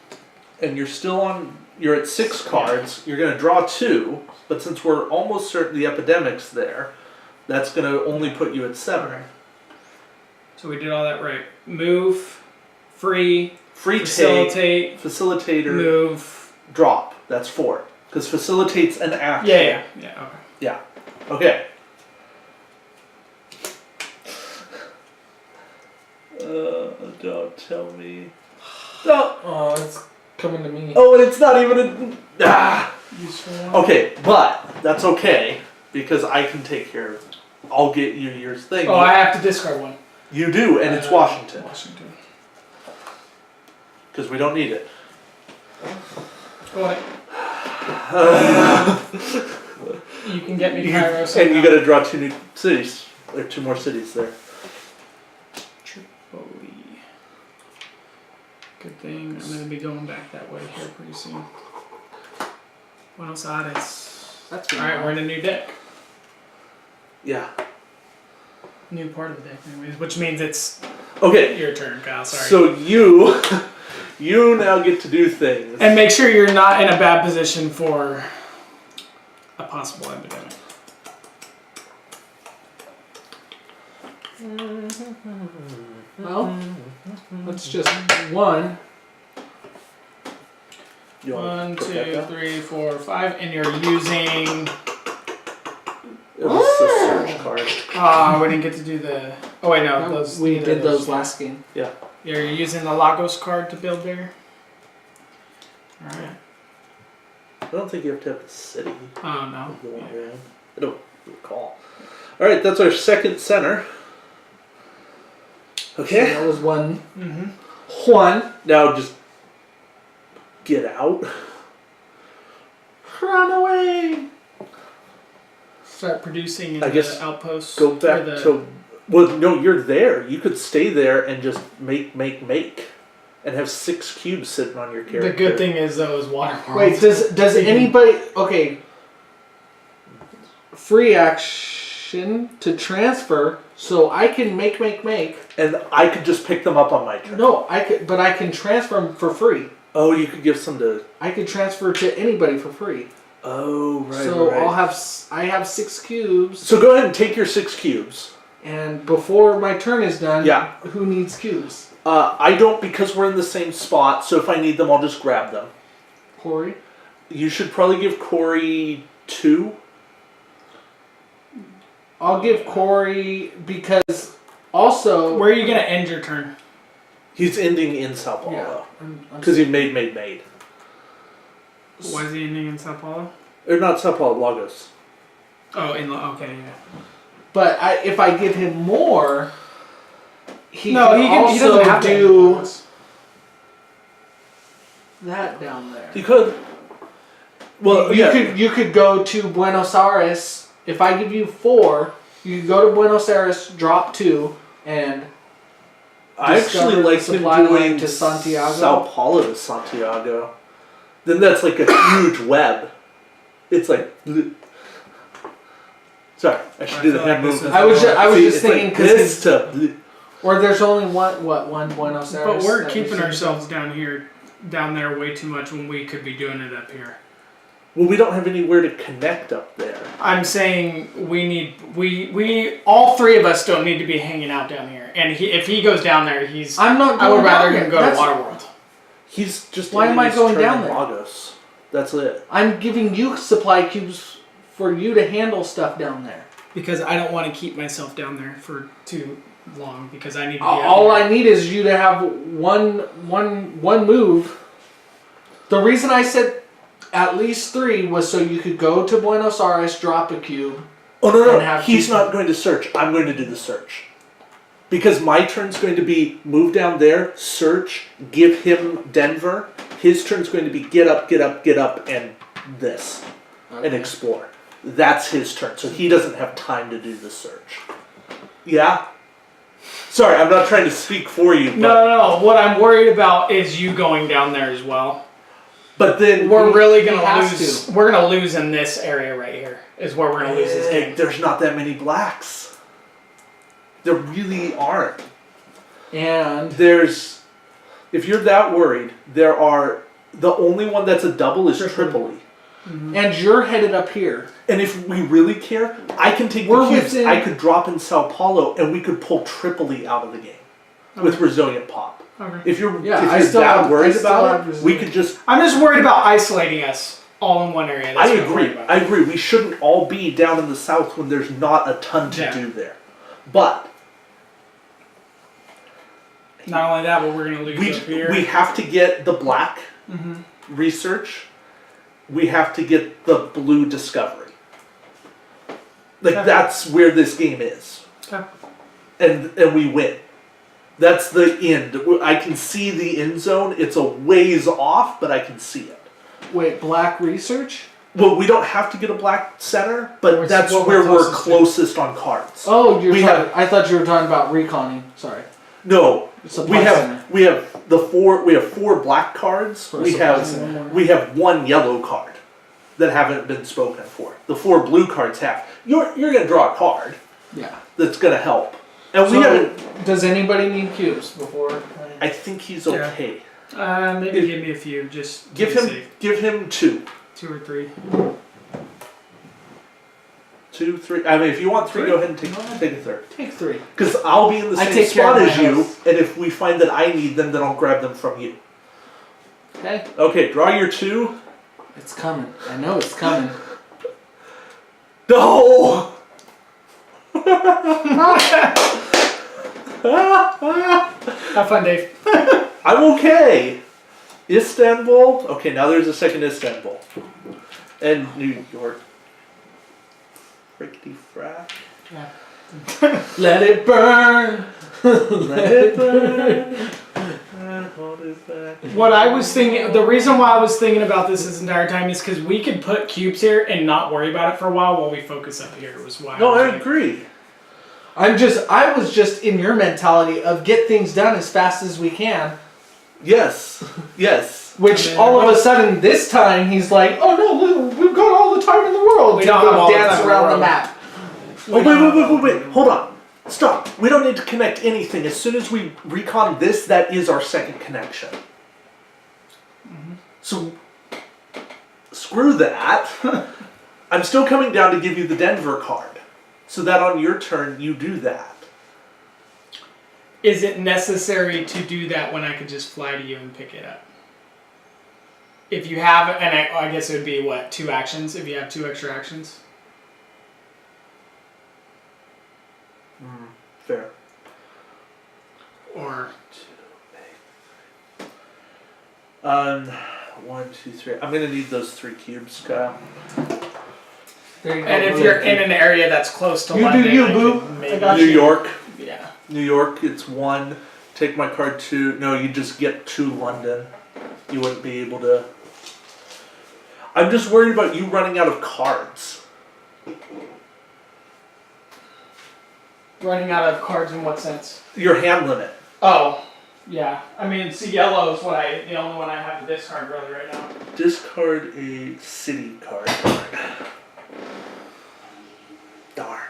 and you're at 6 cards. You're going to draw 2, but since we're almost certain the epidemic's there, that's going to only put you at 7. Okay. So we did all that right. Move, free, Free facilitate, take, facilitator, move. drop. That's 4. Because facilitates an action. Yeah. Okay. Yeah. Okay. Don't tell me. Don't. Oh, it's coming to me. Oh, and it's not even a. Ah. Useful one. Okay, but that's okay because I can take care of it. I'll get you your thing. Oh, I have to discard one. You do, and it's Washington Washington. because we don't need it. Go ahead. You can get me Cairo. And you got to draw 2 new cities. There are 2 more cities there. Tripoli. Good thing I'm gonna be going back that way here pretty soon. Buenos Aires. That's All right, we're in a new deck. Yeah. New part of the deck, anyways, which means it's Okay. your turn, Kyle. Sorry. So you now get to do things. And make sure you're not in a bad position for a possible epidemic. Well, that's just one. You wanna 1, put that 2, down? 3, 4, 5, and you're using. It was a search card. We didn't get to do the. Oh wait, no, those we neither did of those last game. Yeah. You're using the Lagos card to build there. All right. I don't think you have to have the city. Oh no. Going around. I don't recall. All right, that's our second center. Okay. So that was one. Mm-hmm. One. Now just get out. Run away. Start producing in I guess the outposts. Go back or the, to. Well, no, you're there. You could stay there and just make, and have 6 cubes sitting on your character. The good thing is though is water. Wait, does anybody? Okay. Free action to transfer, so I can make. And I could just pick them up on my turn. No, but I can transfer them for free. Oh, you could give some to. I could transfer to anybody for free. Oh, right. So right. I have 6 cubes. So go ahead and take your 6 cubes. And before my turn is done, Yeah. Who needs cubes? I don't because we're in the same spot. So if I need them, I'll just grab them. Corey. You should probably give Corey 2. I'll give Corey because also. Where are you gonna end your turn? He's ending in Sao Paulo Yeah. because he made. Why is he ending in Sao Paulo? Or not Sao Paulo, Lagos. Oh, okay, yeah. But if I give him more, he No, can he also doesn't have to do end that down there. You could. Well, You could go to Buenos Aires. If I give you 4, you could go to Buenos Aires, drop 2, and I actually discover like the supply him line doing to Santiago. Sao Paulo to Santiago. Then that's like a huge web. It's like. Sorry, I should do the feel like hand this movement. is- I was See, just it's like thinking because this to. or there's only one Buenos Aires. But we're that keeping we should- ourselves down there way too much when we could be doing it up here. Well, we don't have anywhere to connect up there. I'm saying we all 3 of us don't need to be hanging out down here. And if he goes down there, I'm not. I would going rather down him there. go to That's- Waterworld. He's just. Why am I ending his going turn down in there? Lagos. That's it. I'm giving you supply cubes for you to handle stuff down there. Because I don't want to keep myself down there for too long because I need to be All I need is you to have one move. The reason I said at least 3 was so you could go to Buenos Aires, drop a cube. Oh, no. And He's not going to search. I'm going to do the search. Because my turn's going to be move down there, search, give him Denver. His turn's going to be get up, and this. And explore. That's his turn. So he doesn't have time to do the search. Yeah? Sorry, I'm not trying to speak for you. But No. What I'm worried about is you going down there as well. But then We're really going to has lose. We're going to lose in this area right here. Is where we're going to lose this game. There's not that many blacks. There really aren't. And There's, if you're that worried, there are, the only one that's a double is Tripoli. and you're headed up here. And if we really care, I can take We're the cubes, within- I could drop in Sao Paulo, and we could pull Tripoli out of the game with Resilient Pop. Okay. If you're, Yeah, if I you're still that have- worried I still about have it, we Resilient. could just... I'm just worried about isolating us all in one area. That's I what I'm worried agree. about. I agree. We shouldn't all be down in the south when there's not a ton to Yeah. do there. But Not only that, but we're going to lose up here. we have to get the black research. We have to get the blue discovery. Like, Okay. that's where this game is. Okay. And we win. That's the end. I can see the end zone. It's a ways off, but I can see it. Wait, black research? Well, we don't have to get a black center, but What's- that's what where we're we're closest closest on cards. Oh, We have- I thought you were talking about reconning. Sorry. No, Supply we have center. we have four black cards. For a We supply have center. we have one yellow card that haven't been spoken for. The 4 blue cards have. You're gonna draw a card Yeah. that's gonna help, and we So, haven't. does anybody need cubes before? I think he's Yeah. okay. Maybe If- give me a few. Just Give be him safe. 2, 2 or 3. 2, 3. I mean, if you want 3, Three? go ahead and take a third. Take 3. Because I'll be in the I same take care spot of as my you, house. and if we find that I need them, then I'll grab them from you. Okay. Okay, draw your 2. It's coming. I know it's coming. No! Have fun, Dave. I'm okay. Istanbul. Okay, now there's a second Istanbul. And New York. Frickety frack. Let it burn. Let it burn. Hold it back. What I was thinking, the reason why I was thinking about this entire time is because we could put cubes here and not worry about it for a while we focus up here. Was why. No, was I like- agree. I was just in your mentality of get things done as fast as we can. Yes. Yes. Which I mean, all of a sudden this time he's like, oh no, we've got all the time in the world We to don't go have all the dance time in the around the world. map. Oh, wait. Hold on. Stop. We don't need to connect anything. As soon as we recon this, that is our second connection. So, screw that. I'm still coming down to give you the Denver card. So that on your turn, you do that. Is it necessary to do that when I could just fly to you and pick it up? If you have, and I guess it would be what, 2 actions? If you have 2 extra actions. Fair. Or 1, 2, 3. I'm gonna need those 3 cubes, Kyle. There you go. and if you're in an area that's close to You do London, you, I boo. could I maybe, got New you. York. yeah. New York, it's 1. Take my card 2. No, you just get to London. You wouldn't be able to. I'm just worried about you running out of cards. Running out of cards in what sense? Your hand limit. Oh, yeah. I mean, see, yellow is the only one I have to discard really right now. Discard a city card. Darn.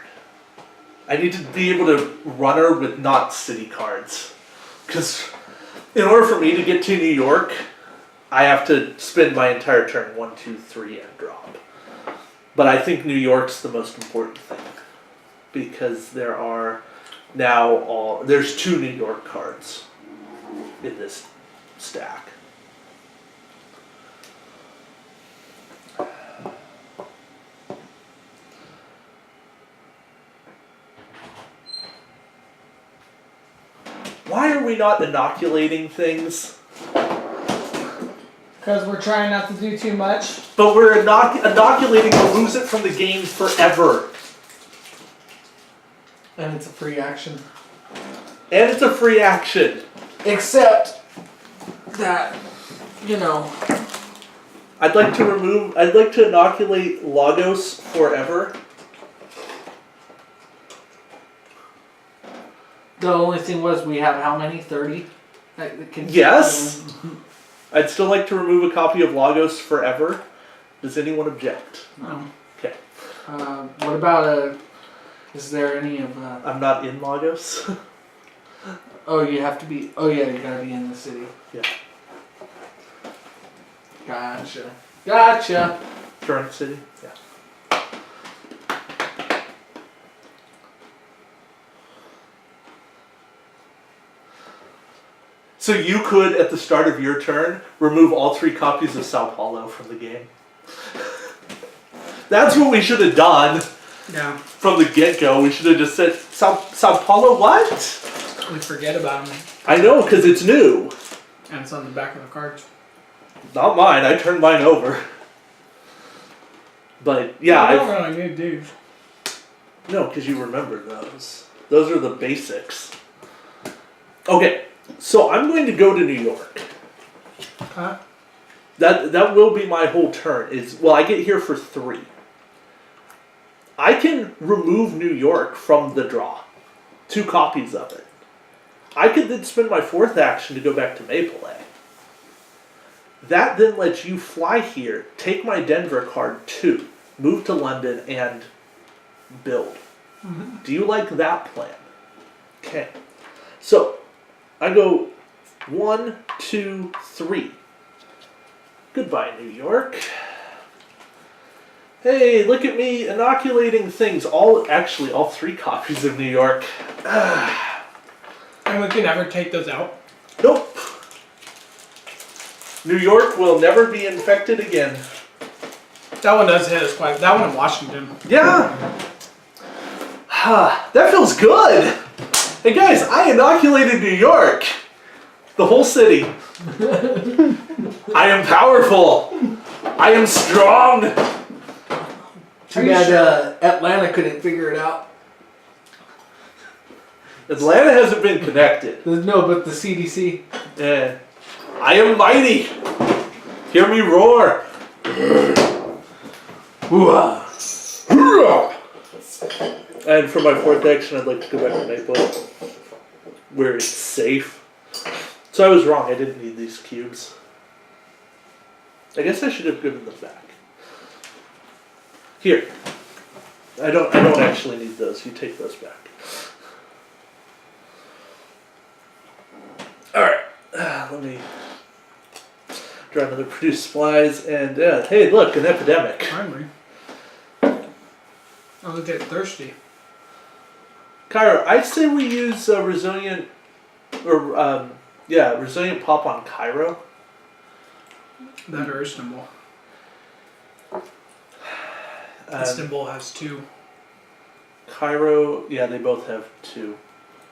I need to be able to runner with not city cards. Because in order for me to get to New York, I have to spend my entire turn 1, 2, 3 and drop. But I think New York's the most important thing. Because there are now there's 2 New York cards in this stack. Why are we not inoculating things? Because we're trying not to do too much. But we're inoculating to lose it from the game forever. And it's a free action. And it's a free action. Except that, you know. I'd like to inoculate Lagos forever. The only thing was we have how many? 30? Yes. I'd still like to remove a copy of Lagos forever. Does anyone object? No. Okay. What about is there any of I'm not in Lagos. oh, you have to be, oh yeah, you gotta be in the city. Yeah. Gotcha. Current city? Yeah. So you could, at the start of your turn, remove all 3 copies of Sao Paulo from the game. That's what we should have done Yeah. from the get-go. We should have just said, Sao Paulo what? We forget about them. I know, because it's new. And it's on the back of the cards. Not mine, I turned mine over. But, yeah, I don't really need these. No, because you remember those. Those are the basics. Okay, so I'm going to go to New York. Huh? That will be my whole turn. I get here for 3. I can remove New York from the draw. 2 copies of it. I could then spend my 4th action to go back to Maple. That then lets you fly here, take my Denver card 2, move to London, and build. Mm-hmm. Do you like that plan? Okay. So, I go 1, 2, 3. Goodbye, New York. Hey, look at me inoculating things. All 3 copies of New York. And we can never take those out. Nope. New York will never be infected again. That one does hit us quite. That one in Washington. Yeah. That feels good. Hey guys, I inoculated New York. The whole city. I am powerful. I am strong. Too bad Atlanta couldn't figure it out. Atlanta hasn't been connected. No, but the CDC. Yeah. I am mighty. Hear me roar. And for my 4th action, I'd like to go back to Maple, where it's safe. So I was wrong. I didn't need these cubes. I guess I should have given them back. Here. I don't actually need those. You take those back. All right. Let me draw another produce supplies, and hey, look, an epidemic. Hungry. I look at thirsty. Cairo, I say we use resilient pop on Cairo. That or Istanbul. Istanbul has 2. Cairo, yeah, they both have 2.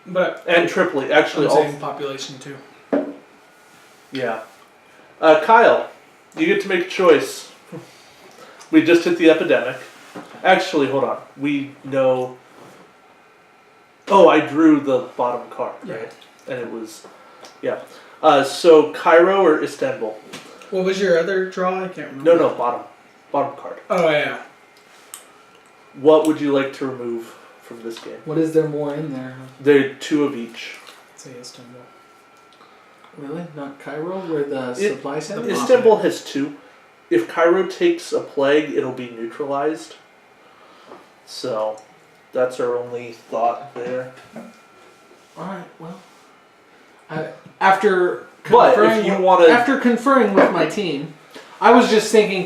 But And Tripoli, actually, all. same population too. Yeah. Kyle, you get to make a choice. We just hit the epidemic. Actually, hold on. We know. Oh, I drew the bottom card, right? And it was, yeah. So Cairo or Istanbul? What was your other draw? I can't remember. No, bottom card. Oh yeah. What would you like to remove from this game? What is there more in there? There are 2 of each. Let's say Istanbul. Really? Not Cairo, where the supply center? Istanbul has 2. If Cairo takes a plague, it'll be neutralized. So, that's our only thought there. Alright, well. After But if you want to, after conferring with my team, I was just thinking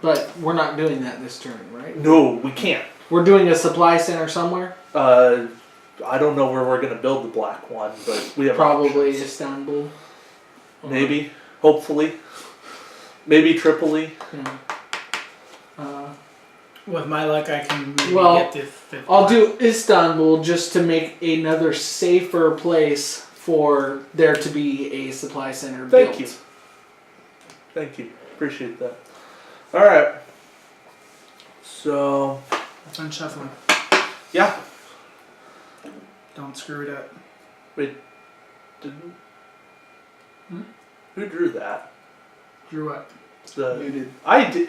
but we're not doing that this turn, right? no, we can't. We're doing a supply center somewhere. I don't know where we're gonna build the black one, but we have Probably options. Istanbul. Maybe, hopefully, maybe Tripoli. Yeah. With my luck, I can maybe Well, get to 50. I'll do Istanbul just to make another safer place for there to be a supply center built. Thank you. Thank you. Appreciate that. All right. So, I'm shuffling. yeah. Don't screw it up. Wait. Didn't. Hmm? Who drew that? Drew what? The. You did. I did.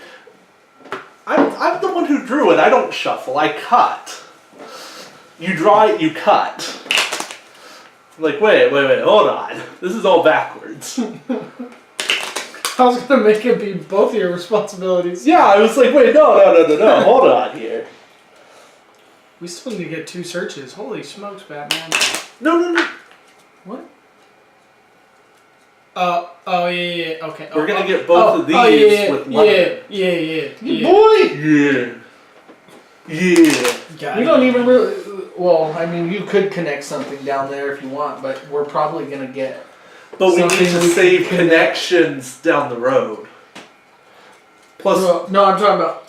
I'm the one who drew it. I don't shuffle. I cut. You draw it, you cut. I'm like, wait, hold on. This is all backwards. I was gonna make it be both of your responsibilities. Yeah, I was like, wait, no. Hold on here. We still need to get 2 searches. Holy smokes, Batman. No. What? Oh yeah. Okay. We're gonna get both of these with lemon. Yeah. Boy! Yeah. Got We it. don't even really. Well, I mean, you could connect something down there if you want, but we're probably gonna get. But we need Something to we save can connections down the road. Plus, No, I'm talking about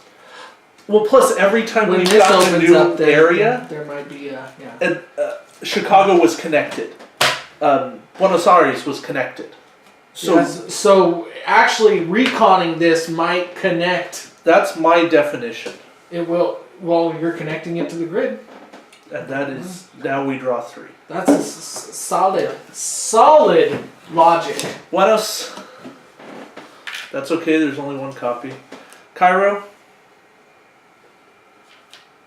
plus every time when we this got a opens new up. area, there might be yeah. and Chicago was connected. Buenos Aires was connected. So Yes, so actually, reconning this might connect. that's my definition, It will. Well, you're connecting it to the grid. and that is now we draw 3. That's a solid logic. Buenos. That's okay. There's only one copy. Cairo.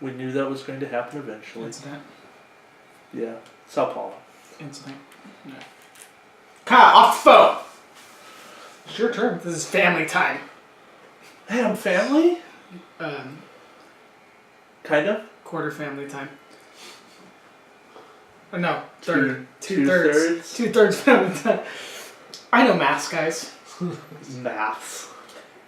We knew that was going to happen eventually. Incident. Yeah. Sao Paulo. Incident. No. Kyle, off the phone. It's your turn. This is family time. Hey, I'm family. Kind of. Quarter family time. Oh, no, third. Two Two-thirds. thirds. 2/3 family time. I know maths, guys. Maths.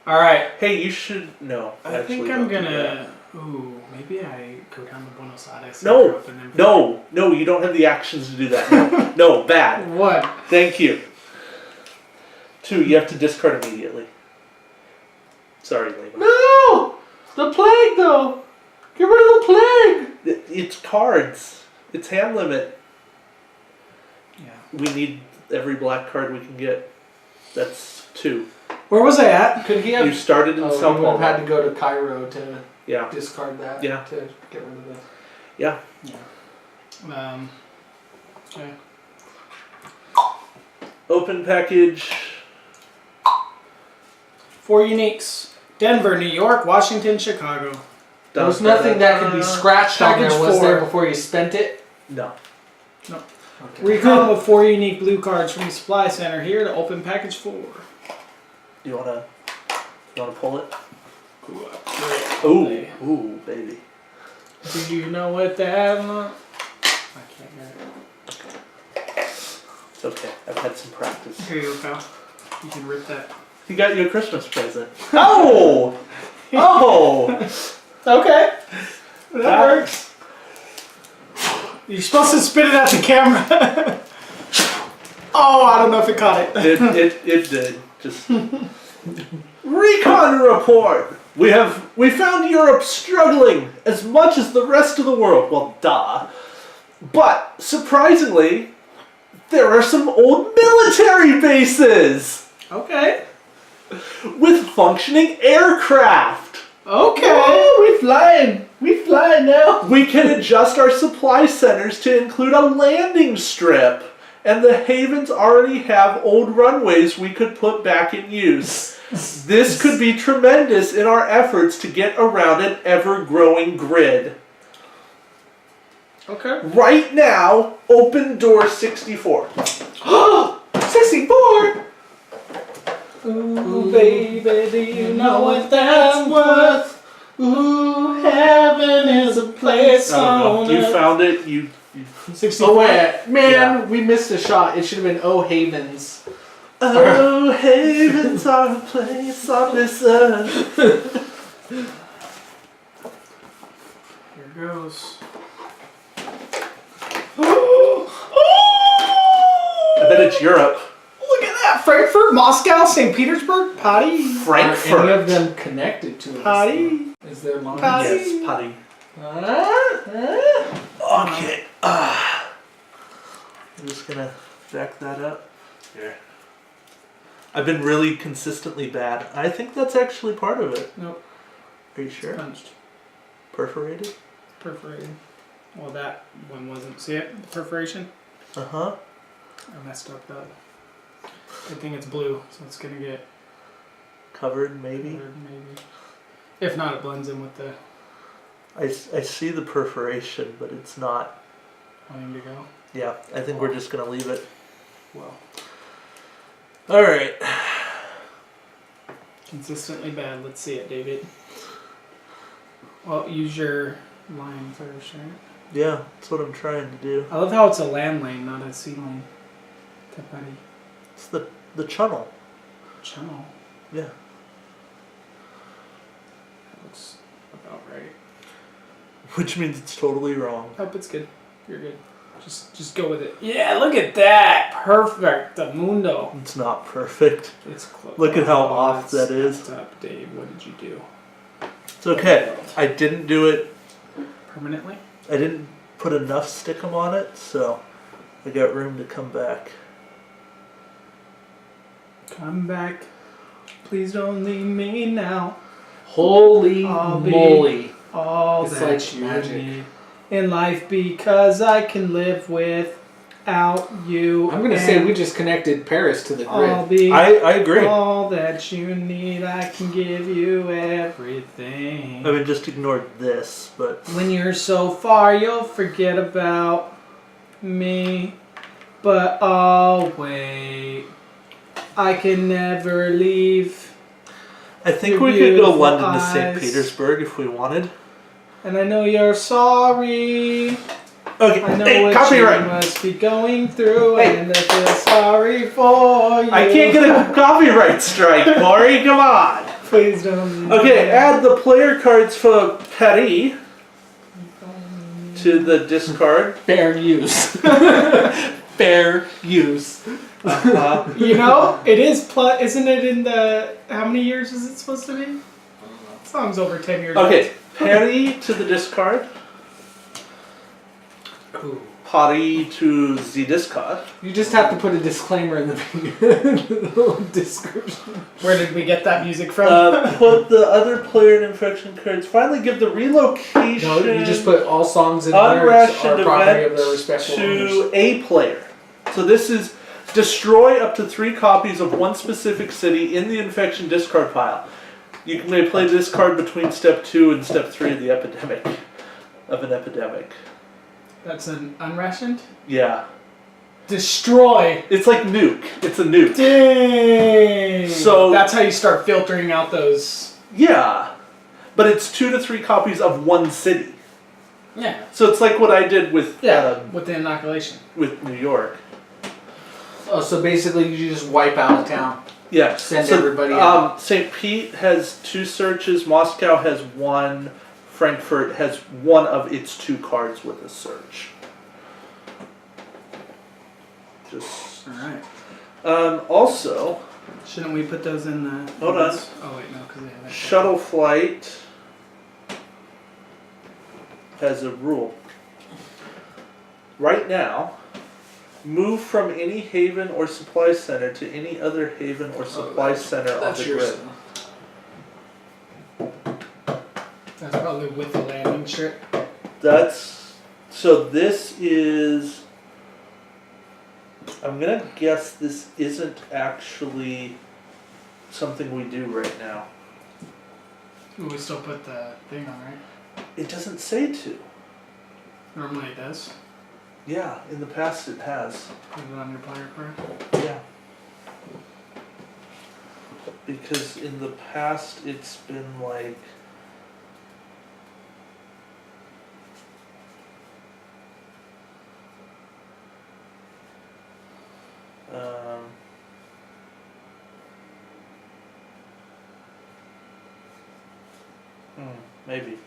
All right. Hey, you should know. I think I'm gonna. Ooh, maybe I go down to Buenos Aires. No, no, you don't have the actions to do that. No, bad. What? Thank you. 2, you have to discard immediately. Sorry, Lima. No, the plague though. Get rid of the plague. It's cards. It's hand limit. Yeah. We need every black card we can get. That's 2. Where was I at? Could he have? You started in Sao you would Paulo. have had to go to Cairo to Yeah. discard that. Yeah. To get rid of the. Yeah. Okay. Open package. 4 uniques. Denver, New York, Washington, Chicago. There was nothing that could be scratched on there, Package was there, 4. before you spent it? No. Okay. Recon with 4 unique blue cards from the supply center here to open package 4. You wanna pull it? Great. Ooh, baby. Do you know what that? I can't get it. It's okay. I've had some practice. Here you go, pal. You can rip that. He got you a Christmas present. Oh! Oh! Okay. That works. You're supposed to spit it at the camera. Oh, I don't know if it caught it. It did. Just recon report. We found Europe struggling as much as the rest of the world. Well, duh. But surprisingly, there are some old military bases Okay. with functioning aircraft. Okay. Oh, we flying now. We can adjust our supply centers to include a landing strip. And the havens already have old runways we could put back in use. This could be tremendous in our efforts to get around an ever-growing grid. Okay. Right now, open door 64. 64. Ooh, baby, do you know what that's worth? Ooh, heaven is a place on You earth. found it. You 64. Oh wait, man, Yeah. we missed a shot. It should have been Oh Havens. Oh, havens are a place on this earth. Here goes. I bet it's Europe. Look at that! Frankfurt, Moscow, St. Petersburg, Potty. Are any of Frankfurt. them connected to us? Potty. Is there lines? Yes, putty. Okay. I'm just gonna back that up. Here. I've been really consistently bad. I think that's actually part of it. Nope. Are you sure? Punched. Perforated? Perforated. Well, that one wasn't. See it? The perforation? Uh-huh. I messed up that. Good thing it's blue, so it's gonna get Covered, maybe? covered, maybe. If not, it blends in with the I see the perforation, but it's not. wanting to go. Yeah, I think we're just gonna leave it. Well, Alright. consistently bad. Let's see it, David. Well, use your line first, right? Yeah, that's what I'm trying to do. I love how it's a land lane, not a sea lane. Tapati. It's the channel. Channel. Yeah. That looks about right. Which means it's totally wrong. Oh, it's good. You're good. Just go with it. Yeah, look at that. Perfect. The mundo. It's not perfect. It's close. Look at how off that's that is. messed up, Dave. What did you do? It's okay. I didn't do it. Permanently? I didn't put enough stickum on it, so I got room to come back. Come back. Please don't leave me now. Holy I'll be- moly. All It's that like you magic. need in life because I can live without you. I'm going to say we just connected Paris to the I'll grid. be I agree. all that you need. I can give you everything. I mean, just ignored this, but When you're so far, you'll forget about me. But I'll wait. I can never leave. I think Your we could go beautiful London to St. eyes. Petersburg if we wanted. And I know you're sorry. Okay, I know hey, what copyright. you must be going through, Hey. and I feel sorry for you. I can't get a copyright strike, Corey. Come on. Please don't. Okay, add the player cards for Paris to the discard. Fair use. Fair use. You know, it is plus. Isn't it in the? How many years is it supposed to be? Song's over 10 years. Okay, Paris to the discard. Ooh. Paris to the discard. You just have to put a disclaimer in the little description. Where did we get that music from? Put the other player and infection cards. Finally, give the relocation. No, you just put all songs in there unrationed are property of event their respective owners. to a player. So this is destroy up to 3 copies of one specific city in the infection discard pile. You may play this card between step 2 and step 3 of the epidemic. Of an epidemic. That's an unrationed? Yeah. Destroy! It's like nuke. It's a nuke. Dang! So- that's how you start filtering out those. Yeah. But it's 2 to 3 copies of one city. Yeah. So it's like what I did with With the inoculation. with New York. Oh, so basically you just wipe out a town. Yeah. Send everybody out. St. Pete has 2 searches. Moscow has 1. Frankfurt has 1 of its 2 cards with a search. Just. Alright. Also, Shouldn't we put those in the... Hold on. Oh, wait, no, because they haven't. shuttle flight has a rule. Right now, move from any haven or supply center to any other haven or supply center on the grid. That's probably with the landing strip. That's so. This is. I'm gonna guess this isn't actually something we do right now. Ooh, we still put the thing on, right? It doesn't say to. Normally it does. Yeah, in the past it has. Put it on your player card. Yeah. Because in the past it's been like. Maybe.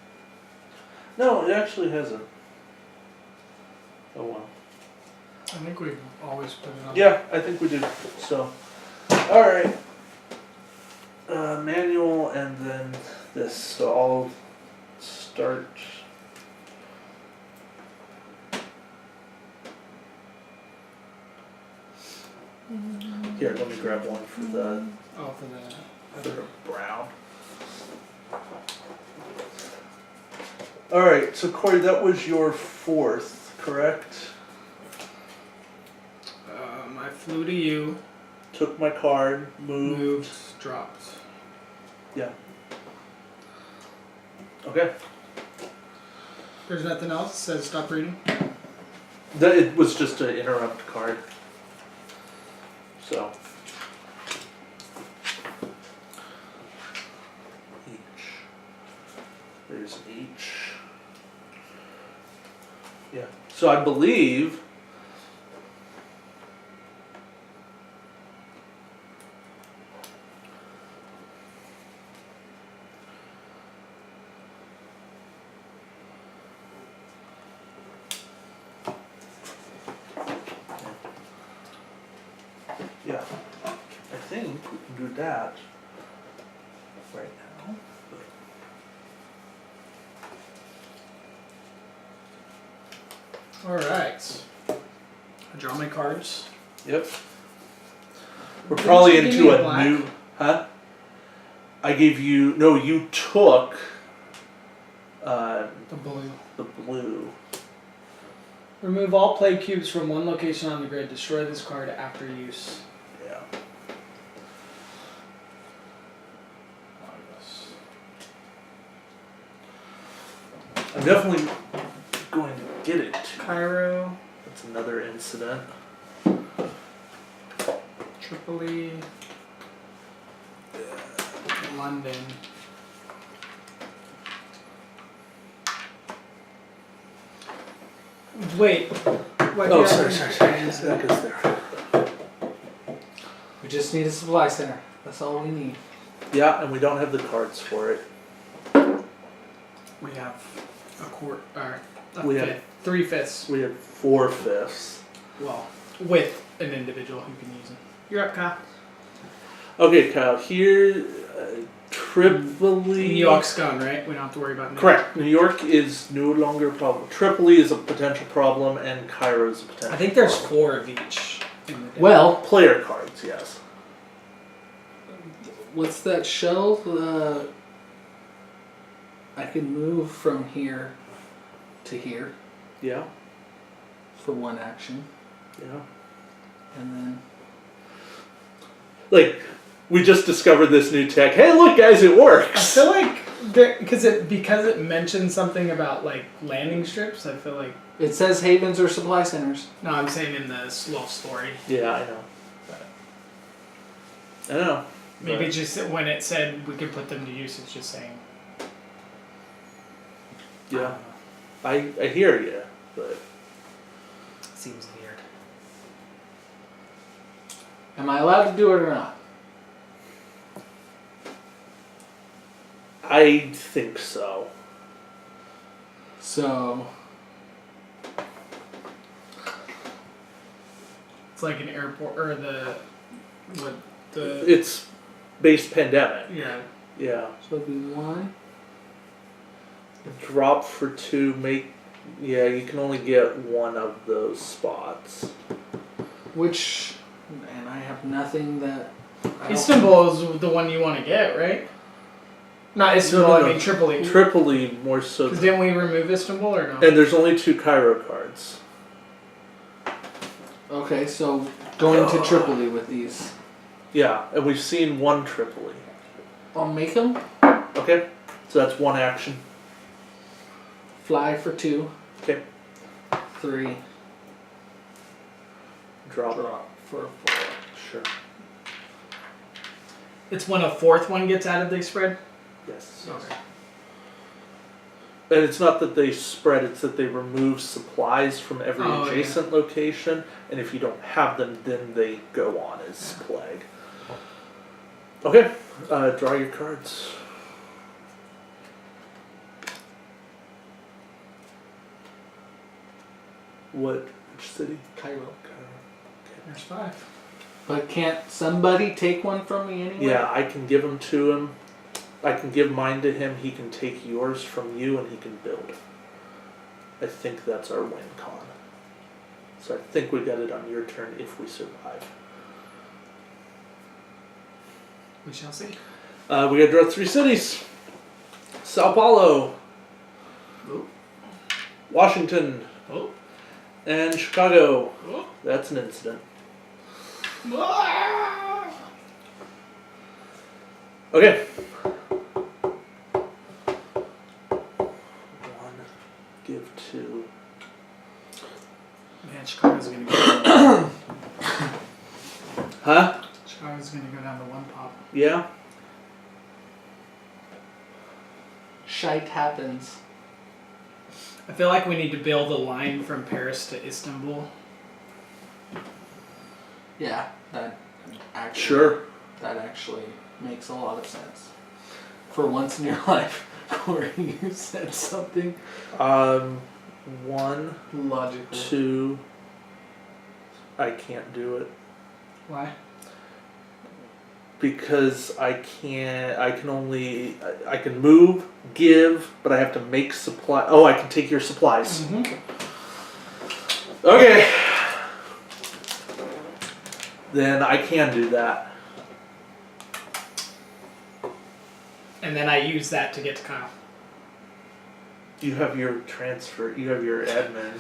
No, it actually hasn't. Oh well. I think we've always put it on. Yeah, I think we do. So, alright. Manual and then this. So start. Here, let me grab one for the Oh, for the brown. Alright, so Corey, that was your fourth, correct? I flew to you, Took my card, moved. moved, dropped. Yeah. Okay. There's nothing else. It says stop reading. It was just an interrupt card. So. H. There's H. Yeah. So I believe. Yeah, I think we can do that right now. All right. I draw my cards. Yep. We're Didn't probably you give into me a black? new, huh? I gave you, no, you took The blue. the blue. Remove all play cubes from one location on the grid. Destroy this card after use. Yeah. I'm definitely going to get it. Cairo, That's another incident. Tripoli, London. Wait. What Oh, do you sorry. have? That goes there. We just need a supply center. That's all we need. Yeah, and we don't have the cards for it. We have a quart, or a We have- fifth, 3/5. We have 4/5. Well, with an individual who can use it. You're up, Kyle. Okay, Kyle. Here, Tripoli. New York's gone, right? We don't have to worry about New York. Correct. New York is no longer a problem. Tripoli is a potential problem, and Cairo is a potential. I think there's 4 of each. In the deck. Well, Player cards, yes. what's that shell? I can move from here to here Yeah. for one action, Yeah. and then Like, we just discovered this new tech. Hey, look, guys, it I works. feel like because it mentions something about like landing strips. I feel like it says havens or supply centers. no, I'm saying in the slow story. Yeah, I know. I know. Maybe but- just when it said we could put them to use, it's just saying. Yeah. I hear you, but Seems weird. Am I allowed to do it or not? I think so. So It's like an airport or the It's based pandemic. yeah. Yeah. so it'd be 1. Drop for 2, yeah, you can only get one of those spots. Which, and I have nothing that. I don't- Istanbul is the one you want to get, right? Not Istanbul. No. I mean Tripoli. Tripoli more so. Because didn't we remove Istanbul or no? And there's only 2 Cairo cards. Okay, so going to Tripoli with these. Yeah, and we've seen 1 Tripoli. I'll make them Okay, so that's 1 action. fly for 2, Okay, 3, drop. drop for 4. Sure. It's when a 4th one gets added, they spread. Yes. Okay. And it's not that they spread; it's that they remove supplies from every Oh, adjacent location, and if you don't have them, then they go on as plague. Okay, draw your cards. Which city? Cairo. There's 5. But can't somebody take one from me anyway? Yeah, I can give them to him. I can give mine to him, he can take yours from you, and he can build. I think that's our win con. So I think we got it on your turn if we survive. We shall see. We gotta draw 3 cities. Sao Paulo, Oh. Washington, Oh. and Chicago. Oh. That's an incident. Ah! Okay. 1, give 2. Man, Chicago's gonna go. Huh? Chicago's gonna go down to 1 pop. Yeah? Shite happens. I feel like we need to build a line from Paris to Istanbul. Yeah, that actually. Sure. That actually makes a lot of sense. For once in your life, Corey, you said something 1, logical. 2. I can't do it. Why? Because I can only, I can move, give, but I have to make supply. Oh, I can take your supplies. Mm-hmm. Okay. Then I can do that. And then I use that to get to Kyle. You have your transfer, you have your admin.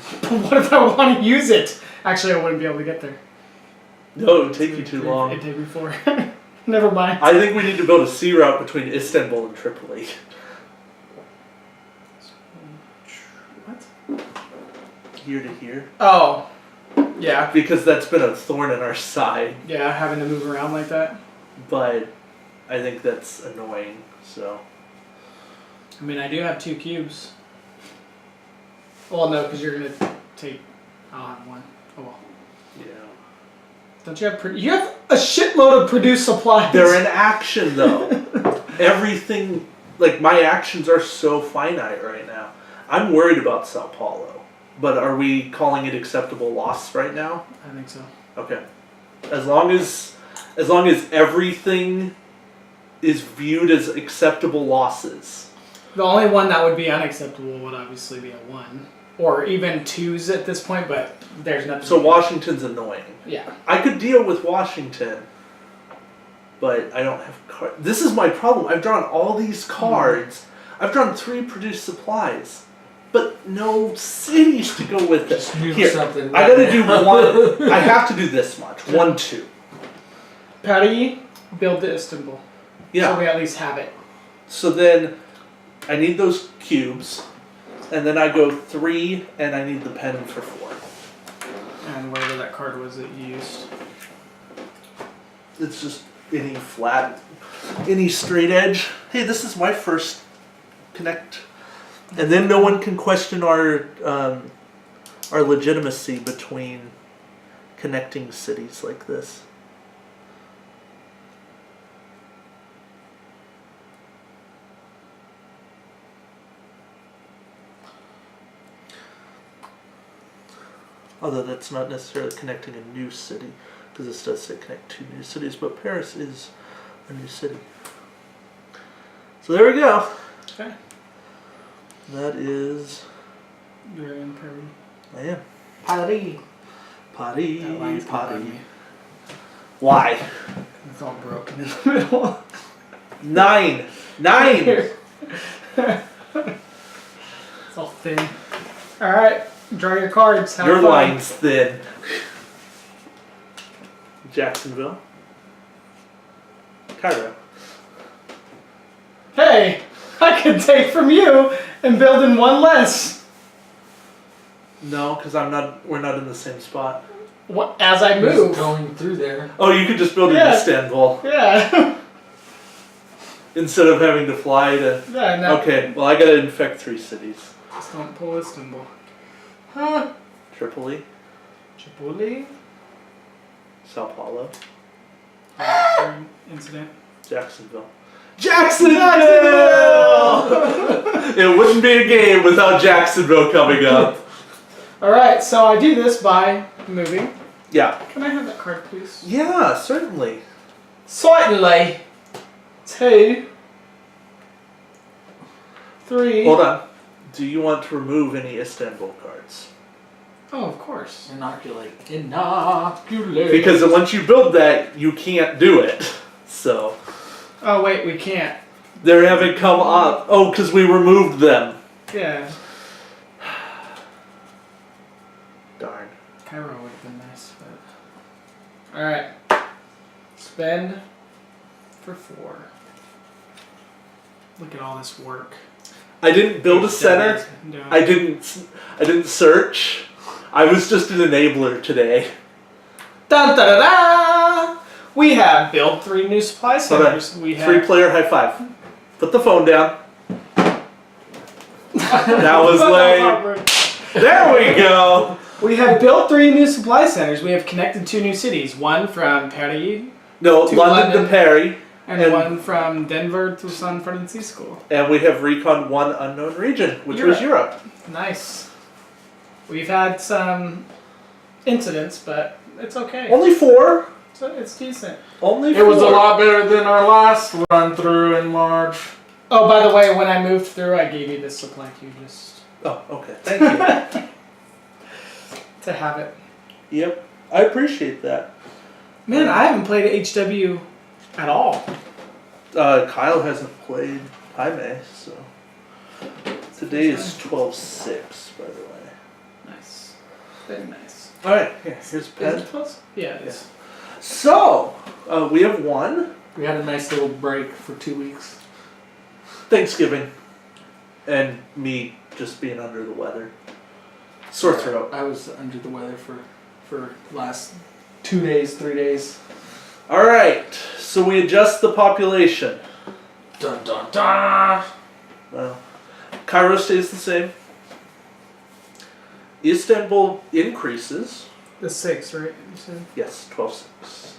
What if I want to use it? Actually, I wouldn't be able to get there. No, it would take you too long. It'd take me 4. Never mind. I think we need to build a sea route between Istanbul and Tripoli. What? Here to here. Oh. Yeah. Because that's been a thorn in our side. Yeah, having to move around like that. But I think that's annoying, so. I mean, I do have 2 cubes. Well, no, because you're going to take... I'll have 1. Oh, well. Yeah. Don't you have... You have a shitload of produced supplies. They're in action, though. Everything... Like, my actions are so finite right now. I'm worried about Sao Paulo. But are we calling it acceptable loss right now? I think so. Okay. As long as everything is viewed as acceptable losses. The only one that would be unacceptable would obviously be a 1. Or even 2s at this point, but there's nothing. So Washington's annoying. Yeah. I could deal with Washington, but I don't have cards. This is my problem. I've drawn all these cards. I've drawn 3 produced supplies, but no cities to go with it. Just do Here, something. I gotta do 1. I have to do this much. 1, 2. Patty, build to Istanbul. Yeah. So we at least have it. So then I need those cubes, and then I go 3, and I need the pen for 4. And whatever that card was that you used. It's just any flat, any straight edge. Hey, this is my first connect, and then no one can question our legitimacy between connecting cities like this. Although that's not necessarily connecting a new city, because this does say connect 2 new cities, but Paris is a new city. So there we go. Okay. That is... You're in Paris. I am. Patty. Potty, That line's gonna bug potty. me. Why? It's all broken in the middle. 9! 9! It's all thin. Alright, draw your cards. Have Your fun. line's thin. Jacksonville. Cairo. Hey, I could take from you and build in 1 less. No, because we're not in the same spot. What, as I Just move? going through there. Oh, you could just build in Yeah. Istanbul Yeah. instead of having to fly to... Yeah, no. Okay, well I gotta infect 3 cities. Just don't pull Istanbul. Huh? Tripoli, Tripoli? Sao Paulo, Incident. Jacksonville. Jacksonville! It wouldn't be a game without Jacksonville coming up. Alright, so I do this by moving. Yeah. Can I have that card, please? Yeah, certainly. Certainly. 2. 3. Hold on. Do you want to remove any Istanbul cards? Oh, of course. Inoculate. Because once you build that, you can't do it. So Oh wait, we can't. they haven't come up. Oh, because we removed them. Yeah. Darn. Cairo would have been nice, but. Alright. Spend for 4. Look at all this work. I didn't build a center. No. I didn't search. I was just an enabler today. Dun, da, da, da! We have built 3 new supply centers. We have 3-player high five. Put the phone down. That was lame. There we go. We have built 3 new supply centers. We have connected 2 new cities. One from Paris No, To London to London. Paris. and one from Denver to San Francisco. And we have recon 1 unknown region, which was Europe. Nice. We've had some incidents, but it's okay. Only 4. So it's decent. Only 4. It was a lot better than our last run through in March. Oh, by the way, when I moved through, I gave you this supply queue just Oh, okay. Thank you. to have it. Yep. I appreciate that. Man, I haven't played HW at all. Kyle hasn't played Jaime, so. Today is 12/6, by the way. Nice. Very nice. Alright, here's a Is pen. it close? Yeah, it is. So, we have 1. We had a nice little break for 2 weeks. Thanksgiving. And me just being under the weather. Sore throat. I was under the weather for last 2 days, 3 days. Alright, so we adjust the population. Dun dun dun! Well, Cairo stays the same. Istanbul increases. The 6, right? You said? Yes, 12/6.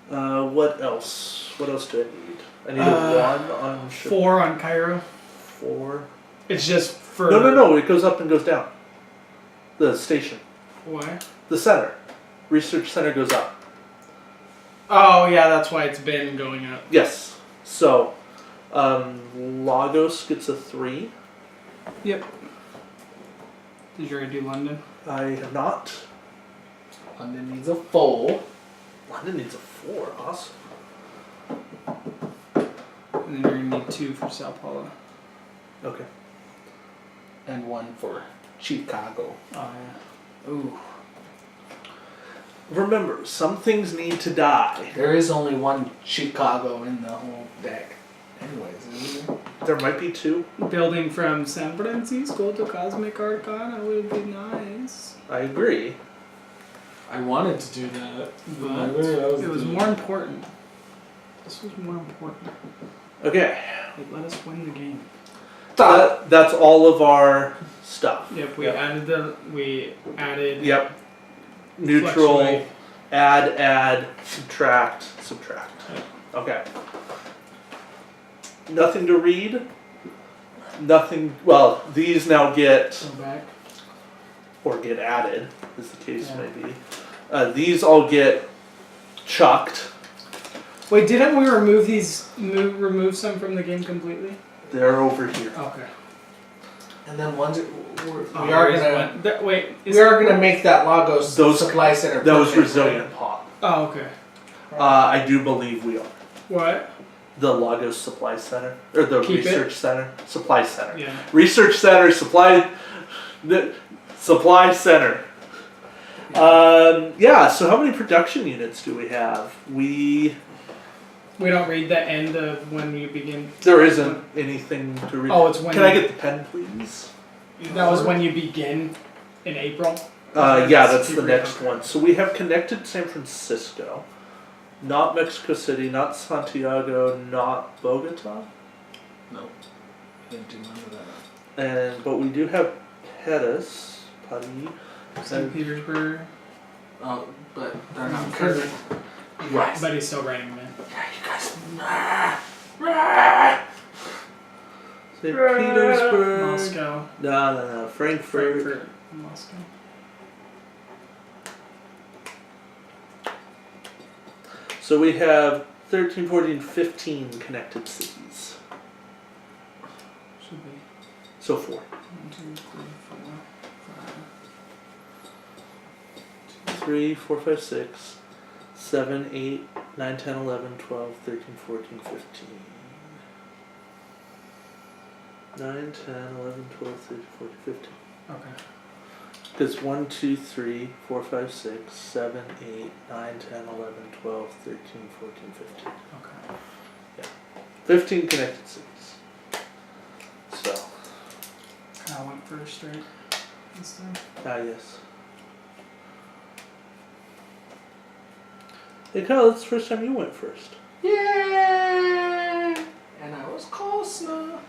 What else? What else do I need? I need a 1 on ship. 4 on Cairo. 4. It's just for... No. It goes up and goes down. The station. Why? The center. Research center goes up. Oh, yeah, that's why it's been going up. Yes. So, Lagos gets a 3. Yep. Did you already do London? I have not. London needs a 4. London needs a 4. Awesome. And then you're going to need 2 for Sao Paulo. Okay. And 1 for Chicago. Oh, yeah. Ooh. Remember, some things need to die. There is only 1 Chicago in the whole deck. Anyways, isn't there? There might be 2. Building from San Francisco to Cosmic Arcana would be nice. I agree. I wanted to do that. But it was more important. This was more important. Okay. Like, let us win the game. That's all of our stuff. Yep, we added Yep. Neutral, Fluctuate. add, subtract. Yep. Okay. Nothing to read. Nothing. Well, these now get Go back. or get added, as the case Yeah. may be. These all get chucked. Wait, didn't we remove these? Remove some from the game completely? They're over here. Okay. And then ones Oh, we are there is gonna one. Wait. we are gonna make that Lagos Those- supply center. Those permanent, resilient pop. Oh, okay. I do believe we are. What? The Lagos Supply Center. Or the Keep it? Research Center. Supply Center. Yeah. Research Center, the Supply Center. Yeah, so how many production units do we have? We don't read the end of when you begin. There isn't anything to read. Oh, it's when Can I you- get the pen, please? That was when you begin in April. Yeah, that's the Keep next reading. one. So we have connected San Francisco. Not Mexico City, not Santiago, not Bogota. No, didn't do none of that. But we do have Paris. St. Petersburg. Oh, but they're not Kirk. current. Yes. But he's still writing them in. Yeah, you guys. St. Petersburg. Moscow. No. Frankfurt. Frankfurt. Moscow. So we have 13, 14, 15 connected cities. Should be So 4. 1, 2, 3, 4, 5. 3, 4, 5, 6, 7, 8, 9, 10, 11, 12, 13, 14, 15. 9, 10, 11, 12, 13, 14, 15. Okay. Because 1, 2, 3, 4, 5, 6, 7, 8, 9, 10, 11, 12, 13, 14, 15. Okay. 15 connected cities. So, Kyle went first, right? This time? yes. Hey Kyle, it's the first time you went first. Yay! And I was close enough.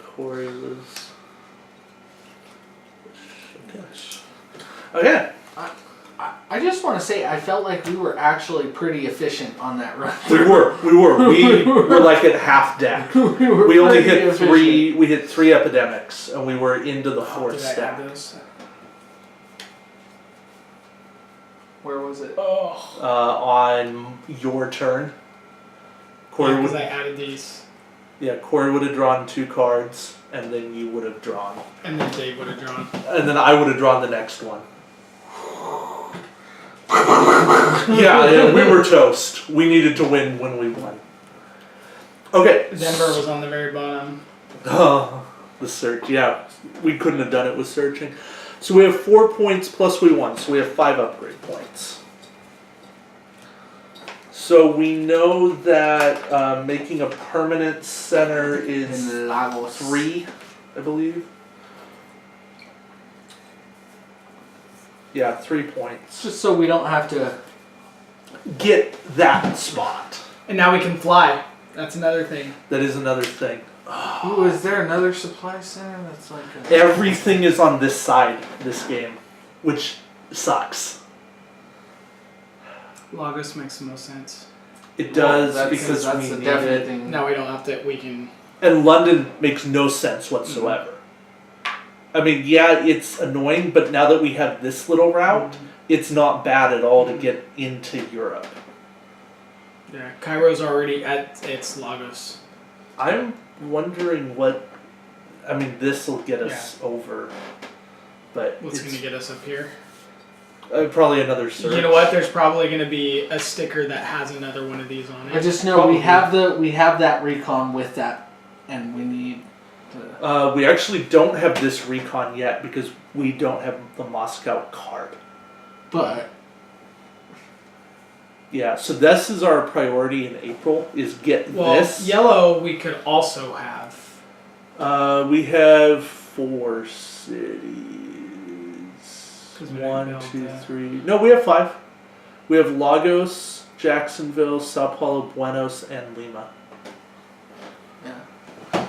Corey was. Okay. I just want to say I felt like we were actually pretty efficient on that run. We were. We were like at half deck. We only pretty hit 3. We hit 3 epidemics, and we were into the 4th Did I add stack. those? Where was it? Oh. On your turn, Corey Because would. I added these. Yeah, Corey would have drawn 2 cards, and then you would have drawn, And then Dave would have drawn. and then I would have drawn the next one. Yeah, we were toast. We needed to win when we won. Okay. Denver was on the very bottom. Oh, the search. Yeah, we couldn't have done it with searching. So we have 4 points plus we won, so we have 5 upgrade points. So we know that making a permanent center is In Lagos. 3, I believe. Yeah, 3 points. Just so we don't have to. Get that spot. And now we can fly. That's another thing. That is another thing. Ooh, is there another supply center that's like a... Everything is on this side, this game, which sucks. Lagos makes the most sense. It does Well, because that's we a need definite it. thing. Now we don't have to. We can. And London makes no sense whatsoever. I mean, yeah, it's annoying, but now that we have this little route, it's not bad at all to get into Europe. Yeah, Cairo's already at its Lagos. I'm wondering what. I mean, this will get us over, but What's it's going to get us up here? Probably another search. You know what? There's probably going to be a sticker that has another one of these on it. I just know Probably. we have that recon with that, and we need to. We actually don't have this recon yet because we don't have the Moscow card. But Yeah, so this is our priority in April, is get Well, this. yellow we could also have. We have 4 cities. 'Cause we didn't 1, build 2, that. 3. No, we have 5. We have Lagos, Jacksonville, Sao Paulo, Buenos, and Lima. yeah,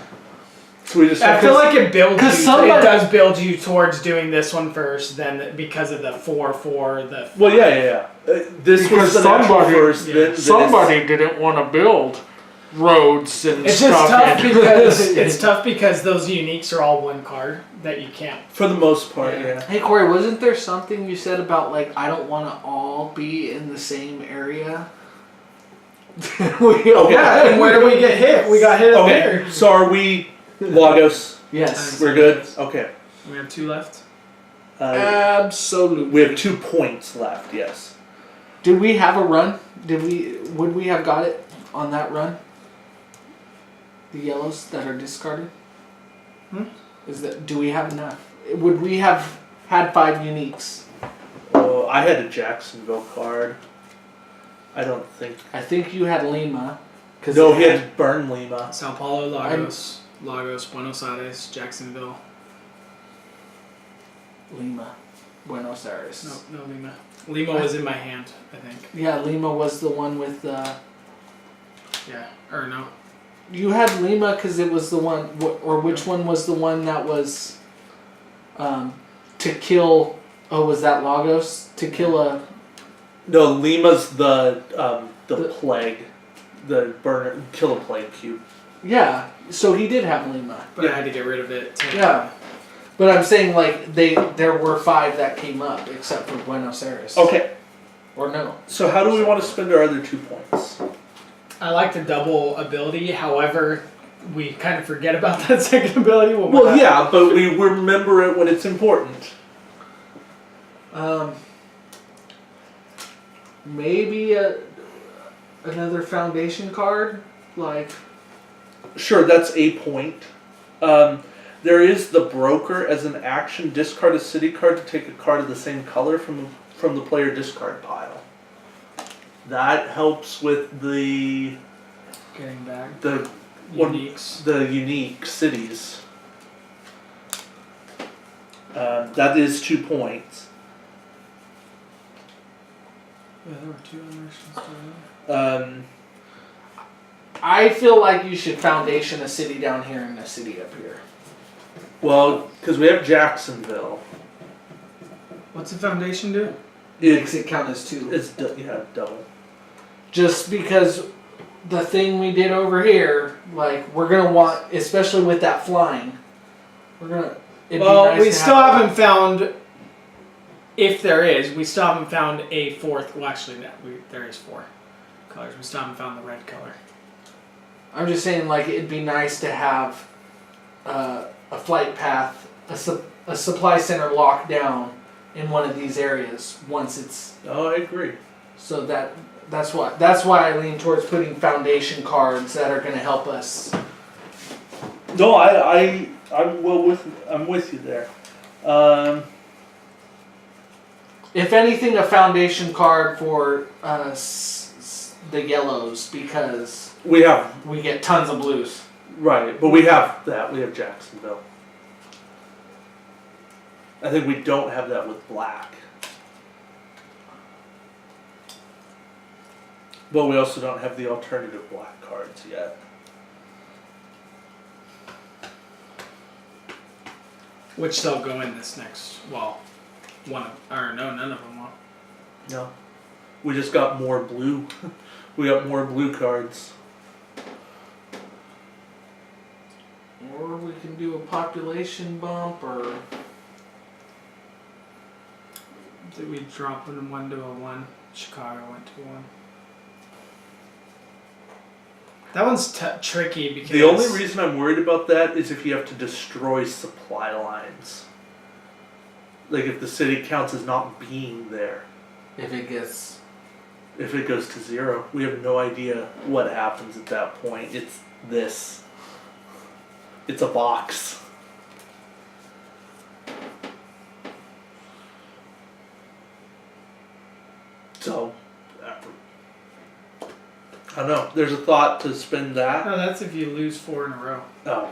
So we just I feel like it builds you. 'cause somebody- It does build you towards doing this one first, then because of the 4-4, the. Well, yeah. This Because was the natural somebody- first. yeah. then it's- somebody didn't want to build roads and It's stuff. just tough because it's tough because those uniques are all one card that you can't. For the most part, Yeah. yeah. Hey Corey, wasn't there something you said about like I don't want to all be in the same area? Yeah, and where do we get hit? We got hit up Okay, there. so are we Lagos? Yes, We're good? Okay. We have 2 left. absolutely. We have 2 points left, yes. Did we have a run? Would we have got it on that run? The yellows that are discarded? Do we have enough? Would we have had 5 uniques? Oh, I had a Jacksonville card. I don't think. I think you had Lima. No, he had to burn Lima. Sao Paulo, Lagos, Buenos Aires, Jacksonville. Lima, Buenos Aires. No, Lima. Lima was in my hand, I think. Yeah, Lima was the one with Yeah, or no. You had Lima because it was the one, or which one was the one that was to kill? Oh, was that Lagos? To kill a. No, Lima's the plague. The burner, kill a plague cube. Yeah, so he did have Lima. But I had to get rid of it. To, Yeah. But I'm saying like there were 5 that came up except for Buenos Aires. Okay. Or no. So how do we want to spend our other 2 points? I like the double ability. However, we kind of forget about that second ability. When Well, yeah, but we remember it when it's important. Maybe another foundation card, like. Sure, that's a point. There is the broker as an action. Discard a city card to take a card of the same color from the player discard pile. That helps with the getting back the uniques. the unique cities. That is 2 points. Yeah, there were 2 other missions. I feel like you should foundation a city down here and a city up here. Well, because we have Jacksonville. What's the foundation do? Makes it count as 2. It's double. Just because the thing we did over here, like we're gonna want, especially with that flying, we're gonna. It'd Well, be nice we to still have, haven't found. If there is, we still haven't found a 4th. Well, actually, no, there is 4 colors. We still haven't found the red color. I'm just saying, like it'd be nice to have a flight path, a supply center locked down in one of these areas once it's. Oh, I agree. So that's why I lean towards putting foundation cards that are going to help us. No, I'm with you there. If anything, a foundation card for the yellows because We have we get tons of blues. right, but we have that. We have Jacksonville. I think we don't have that with black. But we also don't have the alternative black cards yet. Which they'll go in this next. Well, none of them will. No. We just got more blue. We got more blue cards. Or we can do a population bump, or Did we drop from 1 to a 1? Chicago went to 1. That one's tricky because The only reason I'm worried about that is if you have to destroy supply lines. Like if the city counts as not being there. if it gets. If it goes to 0, we have no idea what happens at that point. It's this. It's a box. So, I don't know. There's a thought to spend that. No, that's if you lose 4 in a row. Oh.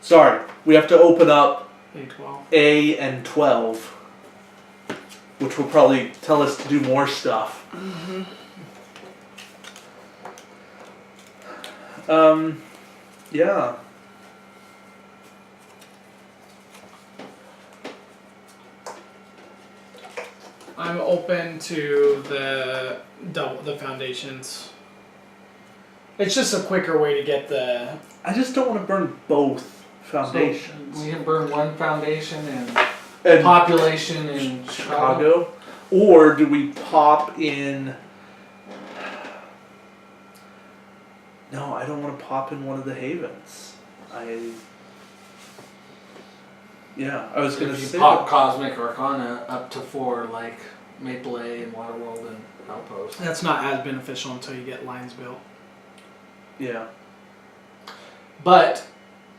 Sorry. We have to open up A12. A and 12, which will probably tell us to do more stuff. Mm-hmm. Yeah. I'm open to the foundations. It's just a quicker way to get the. I just don't want to burn both foundations. So we can burn one foundation and And population in Chicago. Chicago? Or do we pop in... No, I don't want to pop in one of the havens. Yeah, I was going to If you say pop that. Cosmic Arcana up to 4, like Maple A and Waterworld and Outpost. That's not as beneficial until you get lines built. Yeah. But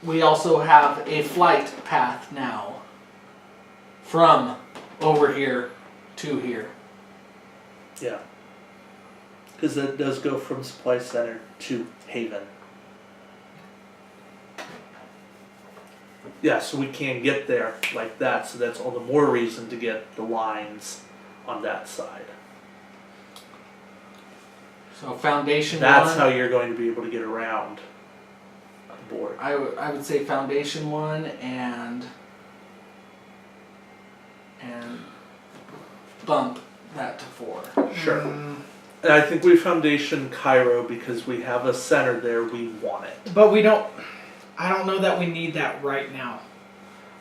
we also have a flight path now from over here to here. Yeah. Because that does go from Supply Center to Haven. Yeah, so we can get there like that, so that's all the more reason to get the lines on that side. So foundation That's one. how you're going to be able to get around the board. I would say foundation 1 and bump that to 4. Sure. And I think we foundation Cairo because we have a center there, we want it. But we don't. I don't know that we need that right now.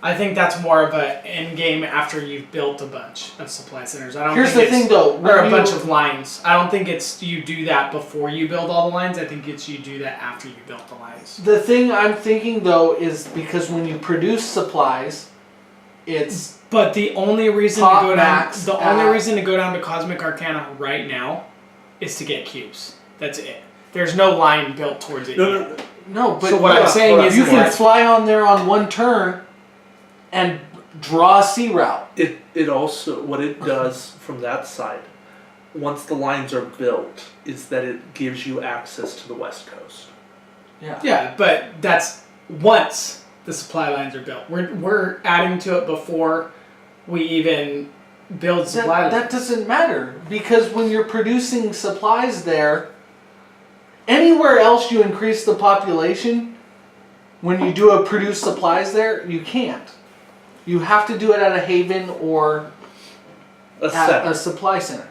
I think that's more of an end game after you've built a bunch of supply centers. I don't Here's think the thing, though. or a bunch of lines. I don't think it's you do that before you build all the lines. I think it's you do that after you built the lines. The thing I'm thinking, though, is because when you produce supplies, it's But the only reason to Top go down max the only at- reason to go down to Cosmic Arcana right now is to get cubes. That's it. There's no line built towards it No, yet. no, no. But So what I'm saying is you can that fly on there on one turn and draw a sea route. it also, what it does from that side, once the lines are built, is that it gives you access to the West Coast. Yeah. yeah, but that's once the supply lines are built. We're adding to it before we even build supply That lines. doesn't matter because when you're producing supplies there, anywhere else you increase the population, when you do a produce supplies there, you can't. You have to do it at a haven or A at center. a supply center.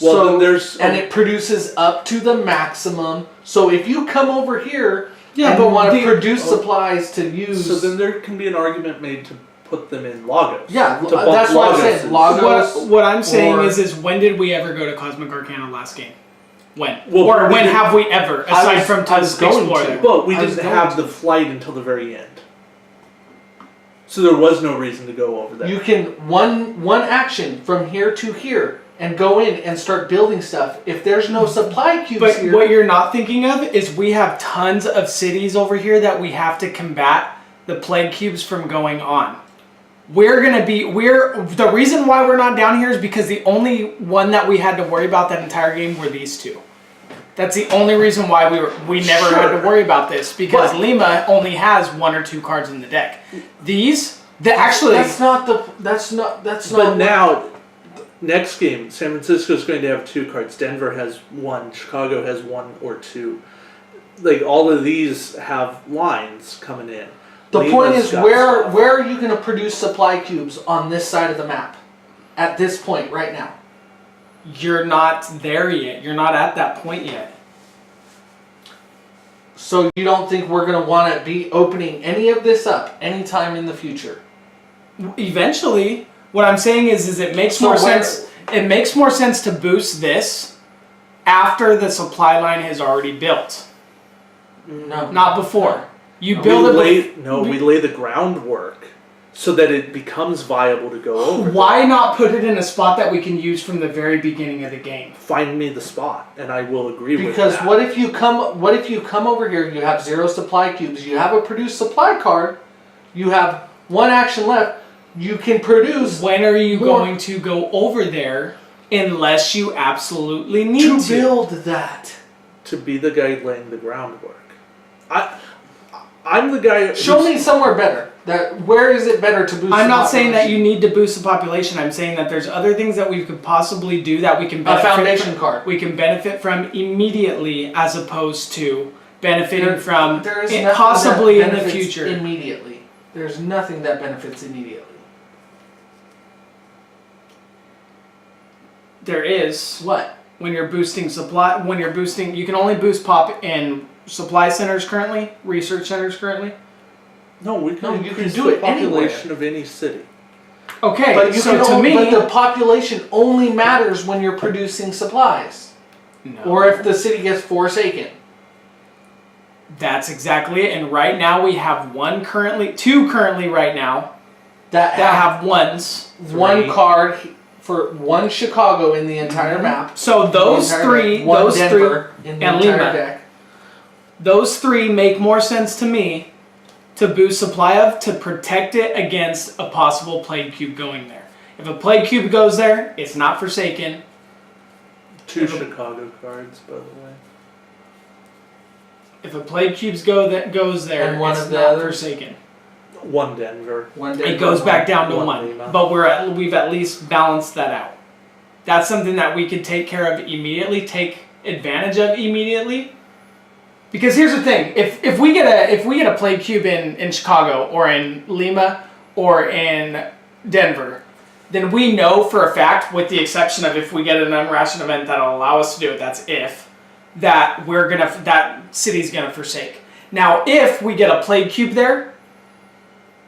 Well, then there's and it produces up to the maximum. So if you come over here Yeah, and but you want to the- produce supplies to use, so then there can be an argument made to put them in Lagos. yeah, To bump that's what I'm saying. Lagos' Lagos. What I'm saying or- is when did we ever go to Cosmic Arcana last game? When? Well, or we when did- have we ever, I aside was- from I to was going explore to. there? But we I was didn't going have to. the flight until the very end. So there was no reason to go over there. You can one action from here to here and go in and start building stuff. If there's no supply cubes But here, what you're not thinking of is we have tons of cities over here that we have to combat the plague cubes from going on. The reason why we're not down here is because the only one that we had to worry about that entire game were these two. That's the only reason why we never had to worry about this, because But- Lima only has 1 or 2 cards in the deck. Actually that's not. But now, next game, San Francisco's going to have 2 cards. Denver has 1. Chicago has 1 or 2. Like, all of these have lines coming in. The Lima's point is, got where stuff. are you going to produce supply cubes on this side of the map? At this point, right now. you're not there yet. You're not at that point yet. So you don't think we're going to want to be opening any of this up anytime in the future? Eventually, what I'm saying is it makes So more where- sense. It makes more sense to boost this after the supply line has already built, No. not before. You We build it. lay the groundwork so that it becomes viable to go over. Why not put it in a spot that we can use from the very beginning of the game? Find me the spot, and I will agree with Because that. what if you come over here, you have 0 supply cubes, you have a produce supply card, you have 1 action left, you can produce When are you More- going to go over there unless you absolutely need to to? build that. To be the guy laying the groundwork. I'm the guy. Show me somewhere better. Where is it better to boost? I'm the not saying that population? you need to boost the population. I'm saying that there's other things that we could possibly do that we can A benefit foundation from, card. we can benefit from immediately, as opposed to benefiting from There is it nothing possibly that in the benefits future. Immediately, there's nothing that benefits immediately. There is What? when you're boosting supply. When you're boosting, you can only boost pop in supply centers currently, research centers currently. No, we can No, you can increase do the it population of any city. Okay, But you so can to only, me, but the population only matters when you're producing supplies, no. or if the city gets forsaken. That's exactly it. And right now we have two currently right now That that have have ones. one Three. card for one Chicago in the entire map. So those The entire three, deck. One those three, Denver in the and entire Lima. deck. those three make more sense to me to boost supply of, to protect it against a possible plague cube going there. If a plague cube goes there, it's not Forsaken. 2 Chicago cards, by the way. If a plague cubes goes there, And one it's of the not others? Forsaken. 1 Denver. One Denver, It goes back down to one one, Lima. but we've at least balanced that out. That's something that we could take care of immediately, take advantage of immediately. Because here's the thing: if we get a plague cube in Chicago or in Lima or in Denver, then we know for a fact, with the exception of if we get an unrationed event that'll allow us to do it, that's if, that city's gonna forsake. Now, if we get a plague cube there,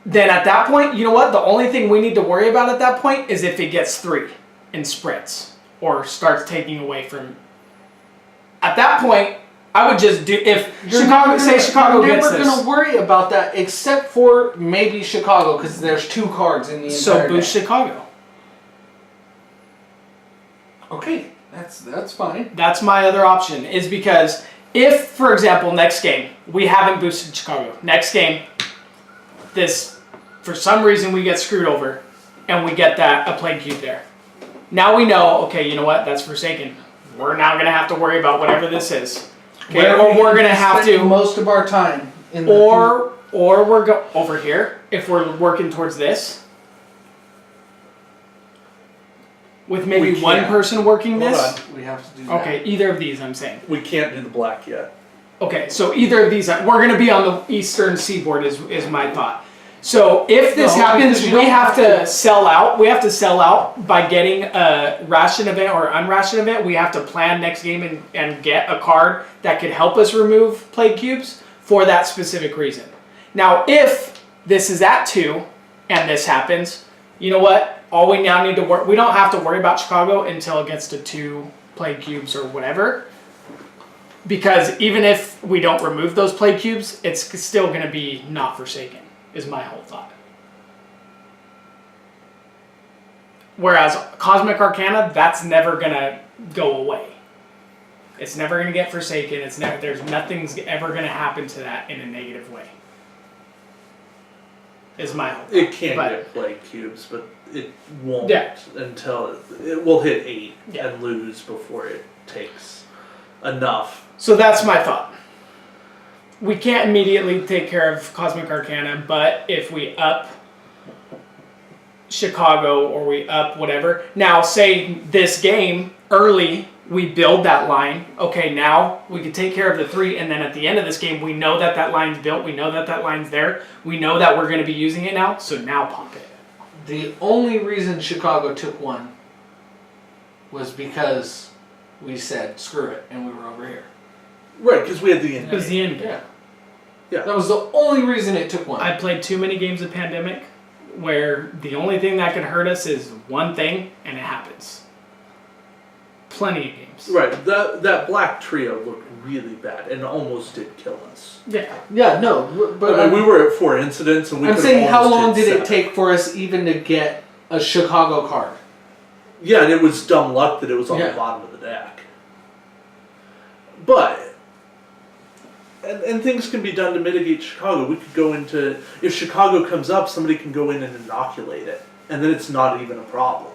then at that point, you know what? The only thing we need to worry about at that point is if it gets 3 in sprints or starts taking away from. At that point, I would just do if Chicago gets this. You're never going to worry about that except for maybe Chicago because there's 2 cards in the entire So boost deck. Chicago. Okay, that's fine. That's my other option. Is because if, for example, next game we haven't boosted Chicago. Next game, this for some reason we get screwed over, and we get a plague cube there. Now we know. Okay, you know what? That's Forsaken. We're now going to have to worry about whatever this is. Okay, or we're going to have to most of our time in or we're over here if we're working towards this with maybe one person working this. we have to do that. Okay, either of these I'm saying. We can't do the black yet. Okay, so either of these we're going to be on the eastern seaboard is my thought. So if this happens, because you we don't have have to sell out. We have to sell out by getting a ration event or unration event. We have to plan next game and get a card that could help us remove plague cubes for that specific reason. Now, if this is at 2 and this happens, you know what? All we now need to work. We don't have to worry about Chicago until it gets to 2 plague cubes or whatever. Because even if we don't remove those plague cubes, it's still going to be not Forsaken. Is my whole thought. Whereas Cosmic Arcana, that's never gonna go away. It's never gonna get Forsaken. It's never. There's nothing's ever gonna happen to that in a negative way. Is my whole thought. It can get plague cubes, but it won't until it will hit 8 and lose before it takes enough. So that's my thought. We can't immediately take care of Cosmic Arcana, but if we up Chicago or we up whatever. Now, say this game, early, we build that line. Okay, now we can take care of the 3, and then at the end of this game, we know that that line's built. We know that that line's there. We know that we're going to be using it now, so now pump it. The only reason Chicago took 1 was because we said, screw it, and we were over here. Right, because we had the end. It was the end game. Yeah. That was the only reason it took 1. I played too many games of Pandemic where the only thing that could hurt us is one thing, and it happens. Plenty of games. Right, that black trio looked really bad and almost did kill us. Yeah. Yeah, no, but I mean, we were at 4 incidents, and we. I'm saying, how long did it 7. take for us even to get a Chicago card? Yeah, and it was dumb luck that it was on the bottom of the deck. But. And things can be done to mitigate Chicago. We could go into... If Chicago comes up, somebody can go in and inoculate it. And then it's not even a problem.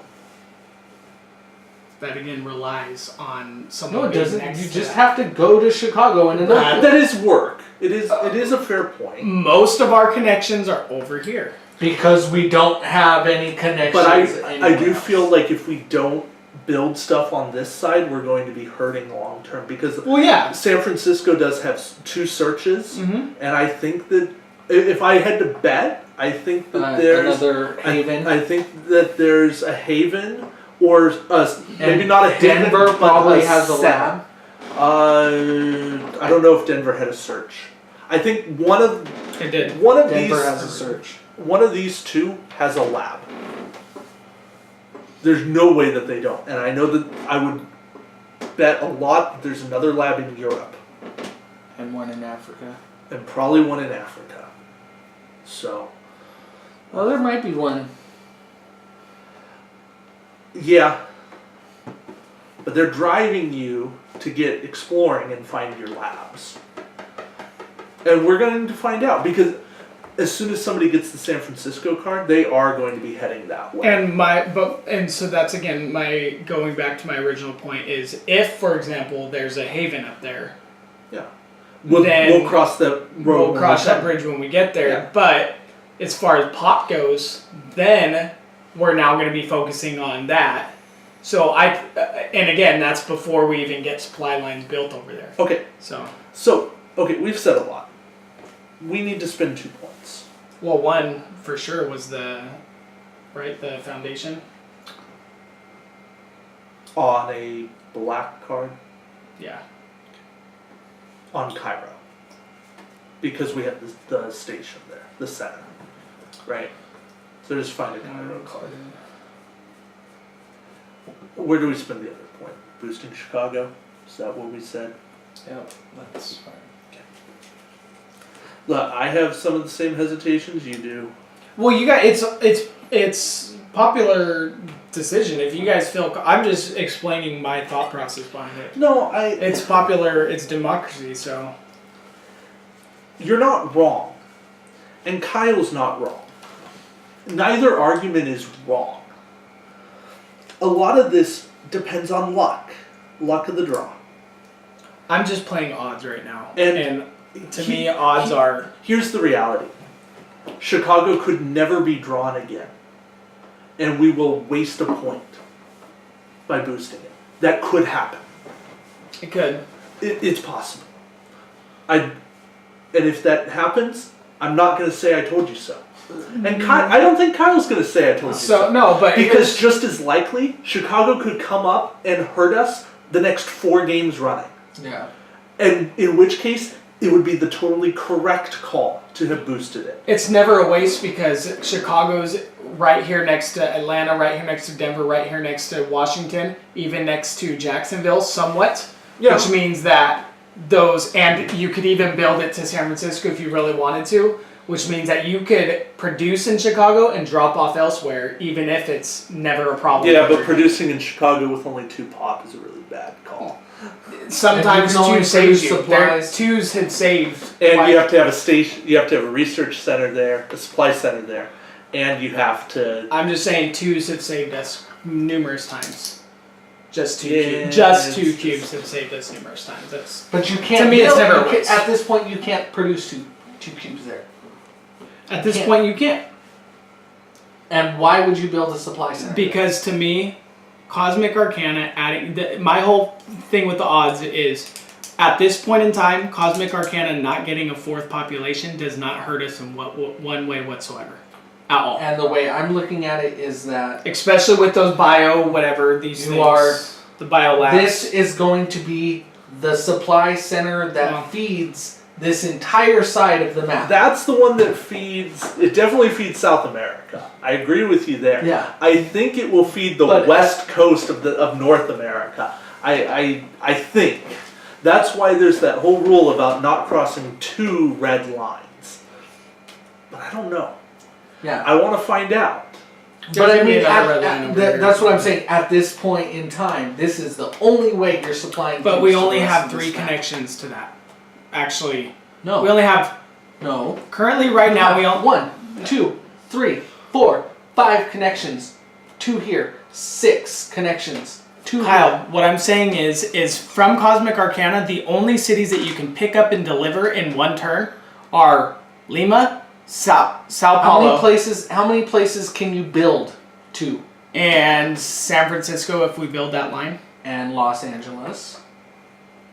That again relies on someone. No, it being doesn't. next You to just that. have to go to Chicago and inoculate. That is work. It is a fair point. Most of our connections are over here. Because we don't have any connections. But I anywhere do else. feel like if we don't build stuff on this side, we're going to be hurting long term. Because Well, yeah. San Francisco does have 2 searches. Mm-hmm. And I think that if I had to bet, I think that there's... another haven. I think that there's a haven, or maybe not a haven. Denver but probably has a lab. I don't know if Denver had a search. I think one of It did. Denver has a search. One of these 2 has a lab. There's no way that they don't, and I know that I would bet a lot that there's another lab in Europe, And 1 in Africa. and probably one in Africa. So. Well, there might be 1. Yeah. But they're driving you to get exploring and find your labs. And we're going to find out, because as soon as somebody gets the San Francisco card, they are going to be heading that way. And so that's again my going back to my original point is if, for example, there's a haven up there. Yeah. We'll cross that road. We'll cross that bridge when we get there. Yeah. But as far as pot goes, then we're now going to be focusing on that. So and again, that's before we even get supply lines built over there. Okay. So Okay, we've said a lot. We need to spend 2 points. well, one for sure was the foundation. On a black card. Yeah. On Cairo. Because we have the station there, the center. right? So just find a counter road card. Where do we spend the other point? Boosting Chicago? Is that what we said? Yep, that's fine. Look, I have some of the same hesitations you do. Well, you guys, it's popular decision. If you guys feel, I'm just explaining my thought process behind it. No, It's popular. It's democracy. So you're not wrong. And Kyle's not wrong. Neither argument is wrong. A lot of this depends on luck. Luck of the draw. I'm just playing odds right now, And to me, odds are. Here's the reality. Chicago could never be drawn again. And we will waste a point by boosting it. That could happen. It could. It's possible. And if that happens, I'm not going to say I told you so. And I don't think Kyle's going to say I told you so. So no, but because just as likely, Chicago could come up and hurt us the next 4 games running. Yeah. And in which case, it would be the totally correct call to have boosted it. it's never a waste because Chicago's right here next to Atlanta, right here next to Denver, right here next to Washington, even next to Jacksonville, somewhat. Yeah. Which means that those, and you could even build it to San Francisco if you really wanted to. Which means that you could produce in Chicago and drop off elsewhere, even if it's never a problem. Yeah, but producing in Chicago with only 2 pop is a really bad call. Sometimes And you can only 2 saves produce you. supplies. 2s had saved. And you have to have a station, you have to have a research center there, a supply center there, and you have to... I'm just saying 2s have saved us numerous times. Just 2 Yeah, cubes. Just 2 it's cubes have saved us numerous times. That's But you can't. To me, it's build- never you a can't- waste. At this point, you can't produce two cubes there. at this Can't. point you can't. And why would you build a supply center? Because to me, Cosmic Arcana adding my whole thing with the odds is at this point in time, Cosmic Arcana not getting a 4th population does not hurt us in one way whatsoever, at all. And the way I'm looking at it is that Especially with those bio whatever these You things, are- the bio labs. this is going to be the supply center that Yeah. feeds this entire side of the map. That's the one that feeds... It definitely feeds South America. I agree with you there. Yeah. I think it will feed the But- west coast of North America. I think. That's why there's that whole rule about not crossing 2 red lines. But I don't know. Yeah. I want to find out. But I There's mean, gonna be another red line over here. that's what I'm saying. At this point in time, this is the only way you're supplying. But cubes we to the only rest have of this 3 map. connections to that. Actually, No. we only have No. currently right now we only 1, 2, 3, 4, 5 connections. 2 here. 6 connections. 2 Kyle, here. what I'm saying is from Cosmic Arcana, the only cities that you can pick up and deliver in one turn are Lima, Sao Paulo, How many places can you build to? and San Francisco if we build that line. And Los Angeles.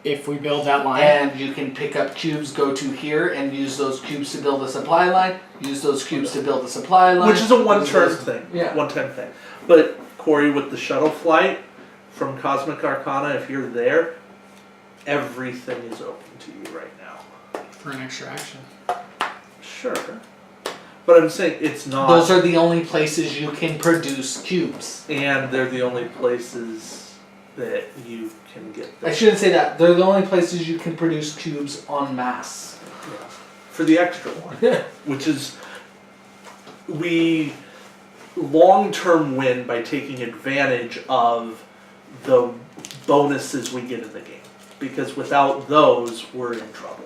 If we build that line. And you can pick up cubes, go to here, and use those cubes to build a supply line. Use those cubes to build a supply line. Which is a use one-turn those- thing. Yeah. One-time thing. But, Corey, with the shuttle flight from Cosmic Arcana, if you're there, everything is open to you right now. For an extra action. Sure. But I'm saying it's not... Those are the only places you can produce cubes. And they're the only places that you can get I them. shouldn't say that. They're the only places you can produce cubes en masse. For the extra one. Which is... We long-term win by taking advantage of the bonuses we get in the game. Because without those, we're in trouble.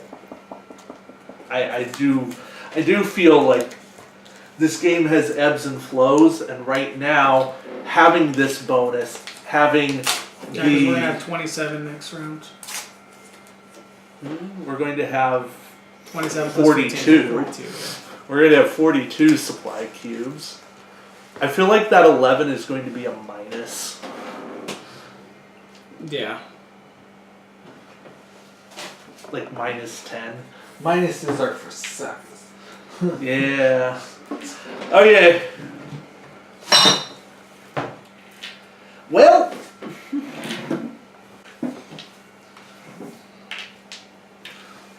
I do feel like this game has ebbs and flows, and right now, having this bonus, having Yeah, 'cause we're the... gonna have 27 next round. We're going to have 27 plus 42. 15, 42. We're going to have 42 supply cubes. I feel like that 11 is going to be a minus. Yeah. Like minus 10. Minuses are for suckers. Yeah. Okay. Well.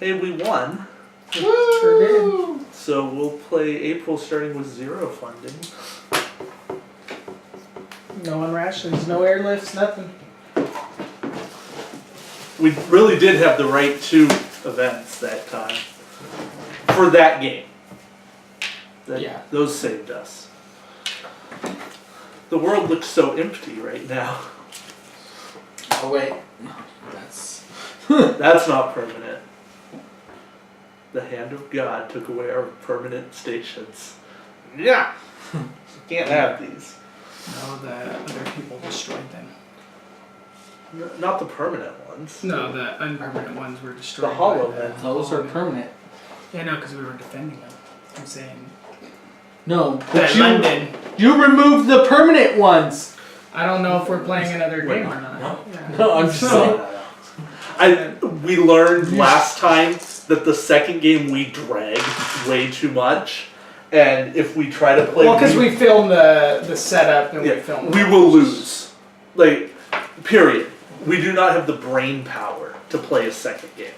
Hey, we won. Sure did. So we'll play April starting with 0 funding. No unrations, no airlifts, nothing. We really did have the right 2 events that time. For that game. Yeah. Those saved us. The world looks so empty right now. Oh wait, that's That's not permanent. The hand of God took away our permanent stations. Yeah! Can't have these. No, the other people destroyed them. Not the permanent ones. No, the unpermanent ones were destroyed. The hollow by men. those are permanent. Yeah, no, because we were defending them. I'm saying No, but that London. you removed the permanent ones. I don't know if we're playing another Wait, game or not. no. Yeah. No, I'm just saying. We learned last time that the second game we dragged way too much, and if we try to play, Well, because we filmed the setup and we filmed. we will lose. Like, period. We do not have the brain power to play a second game.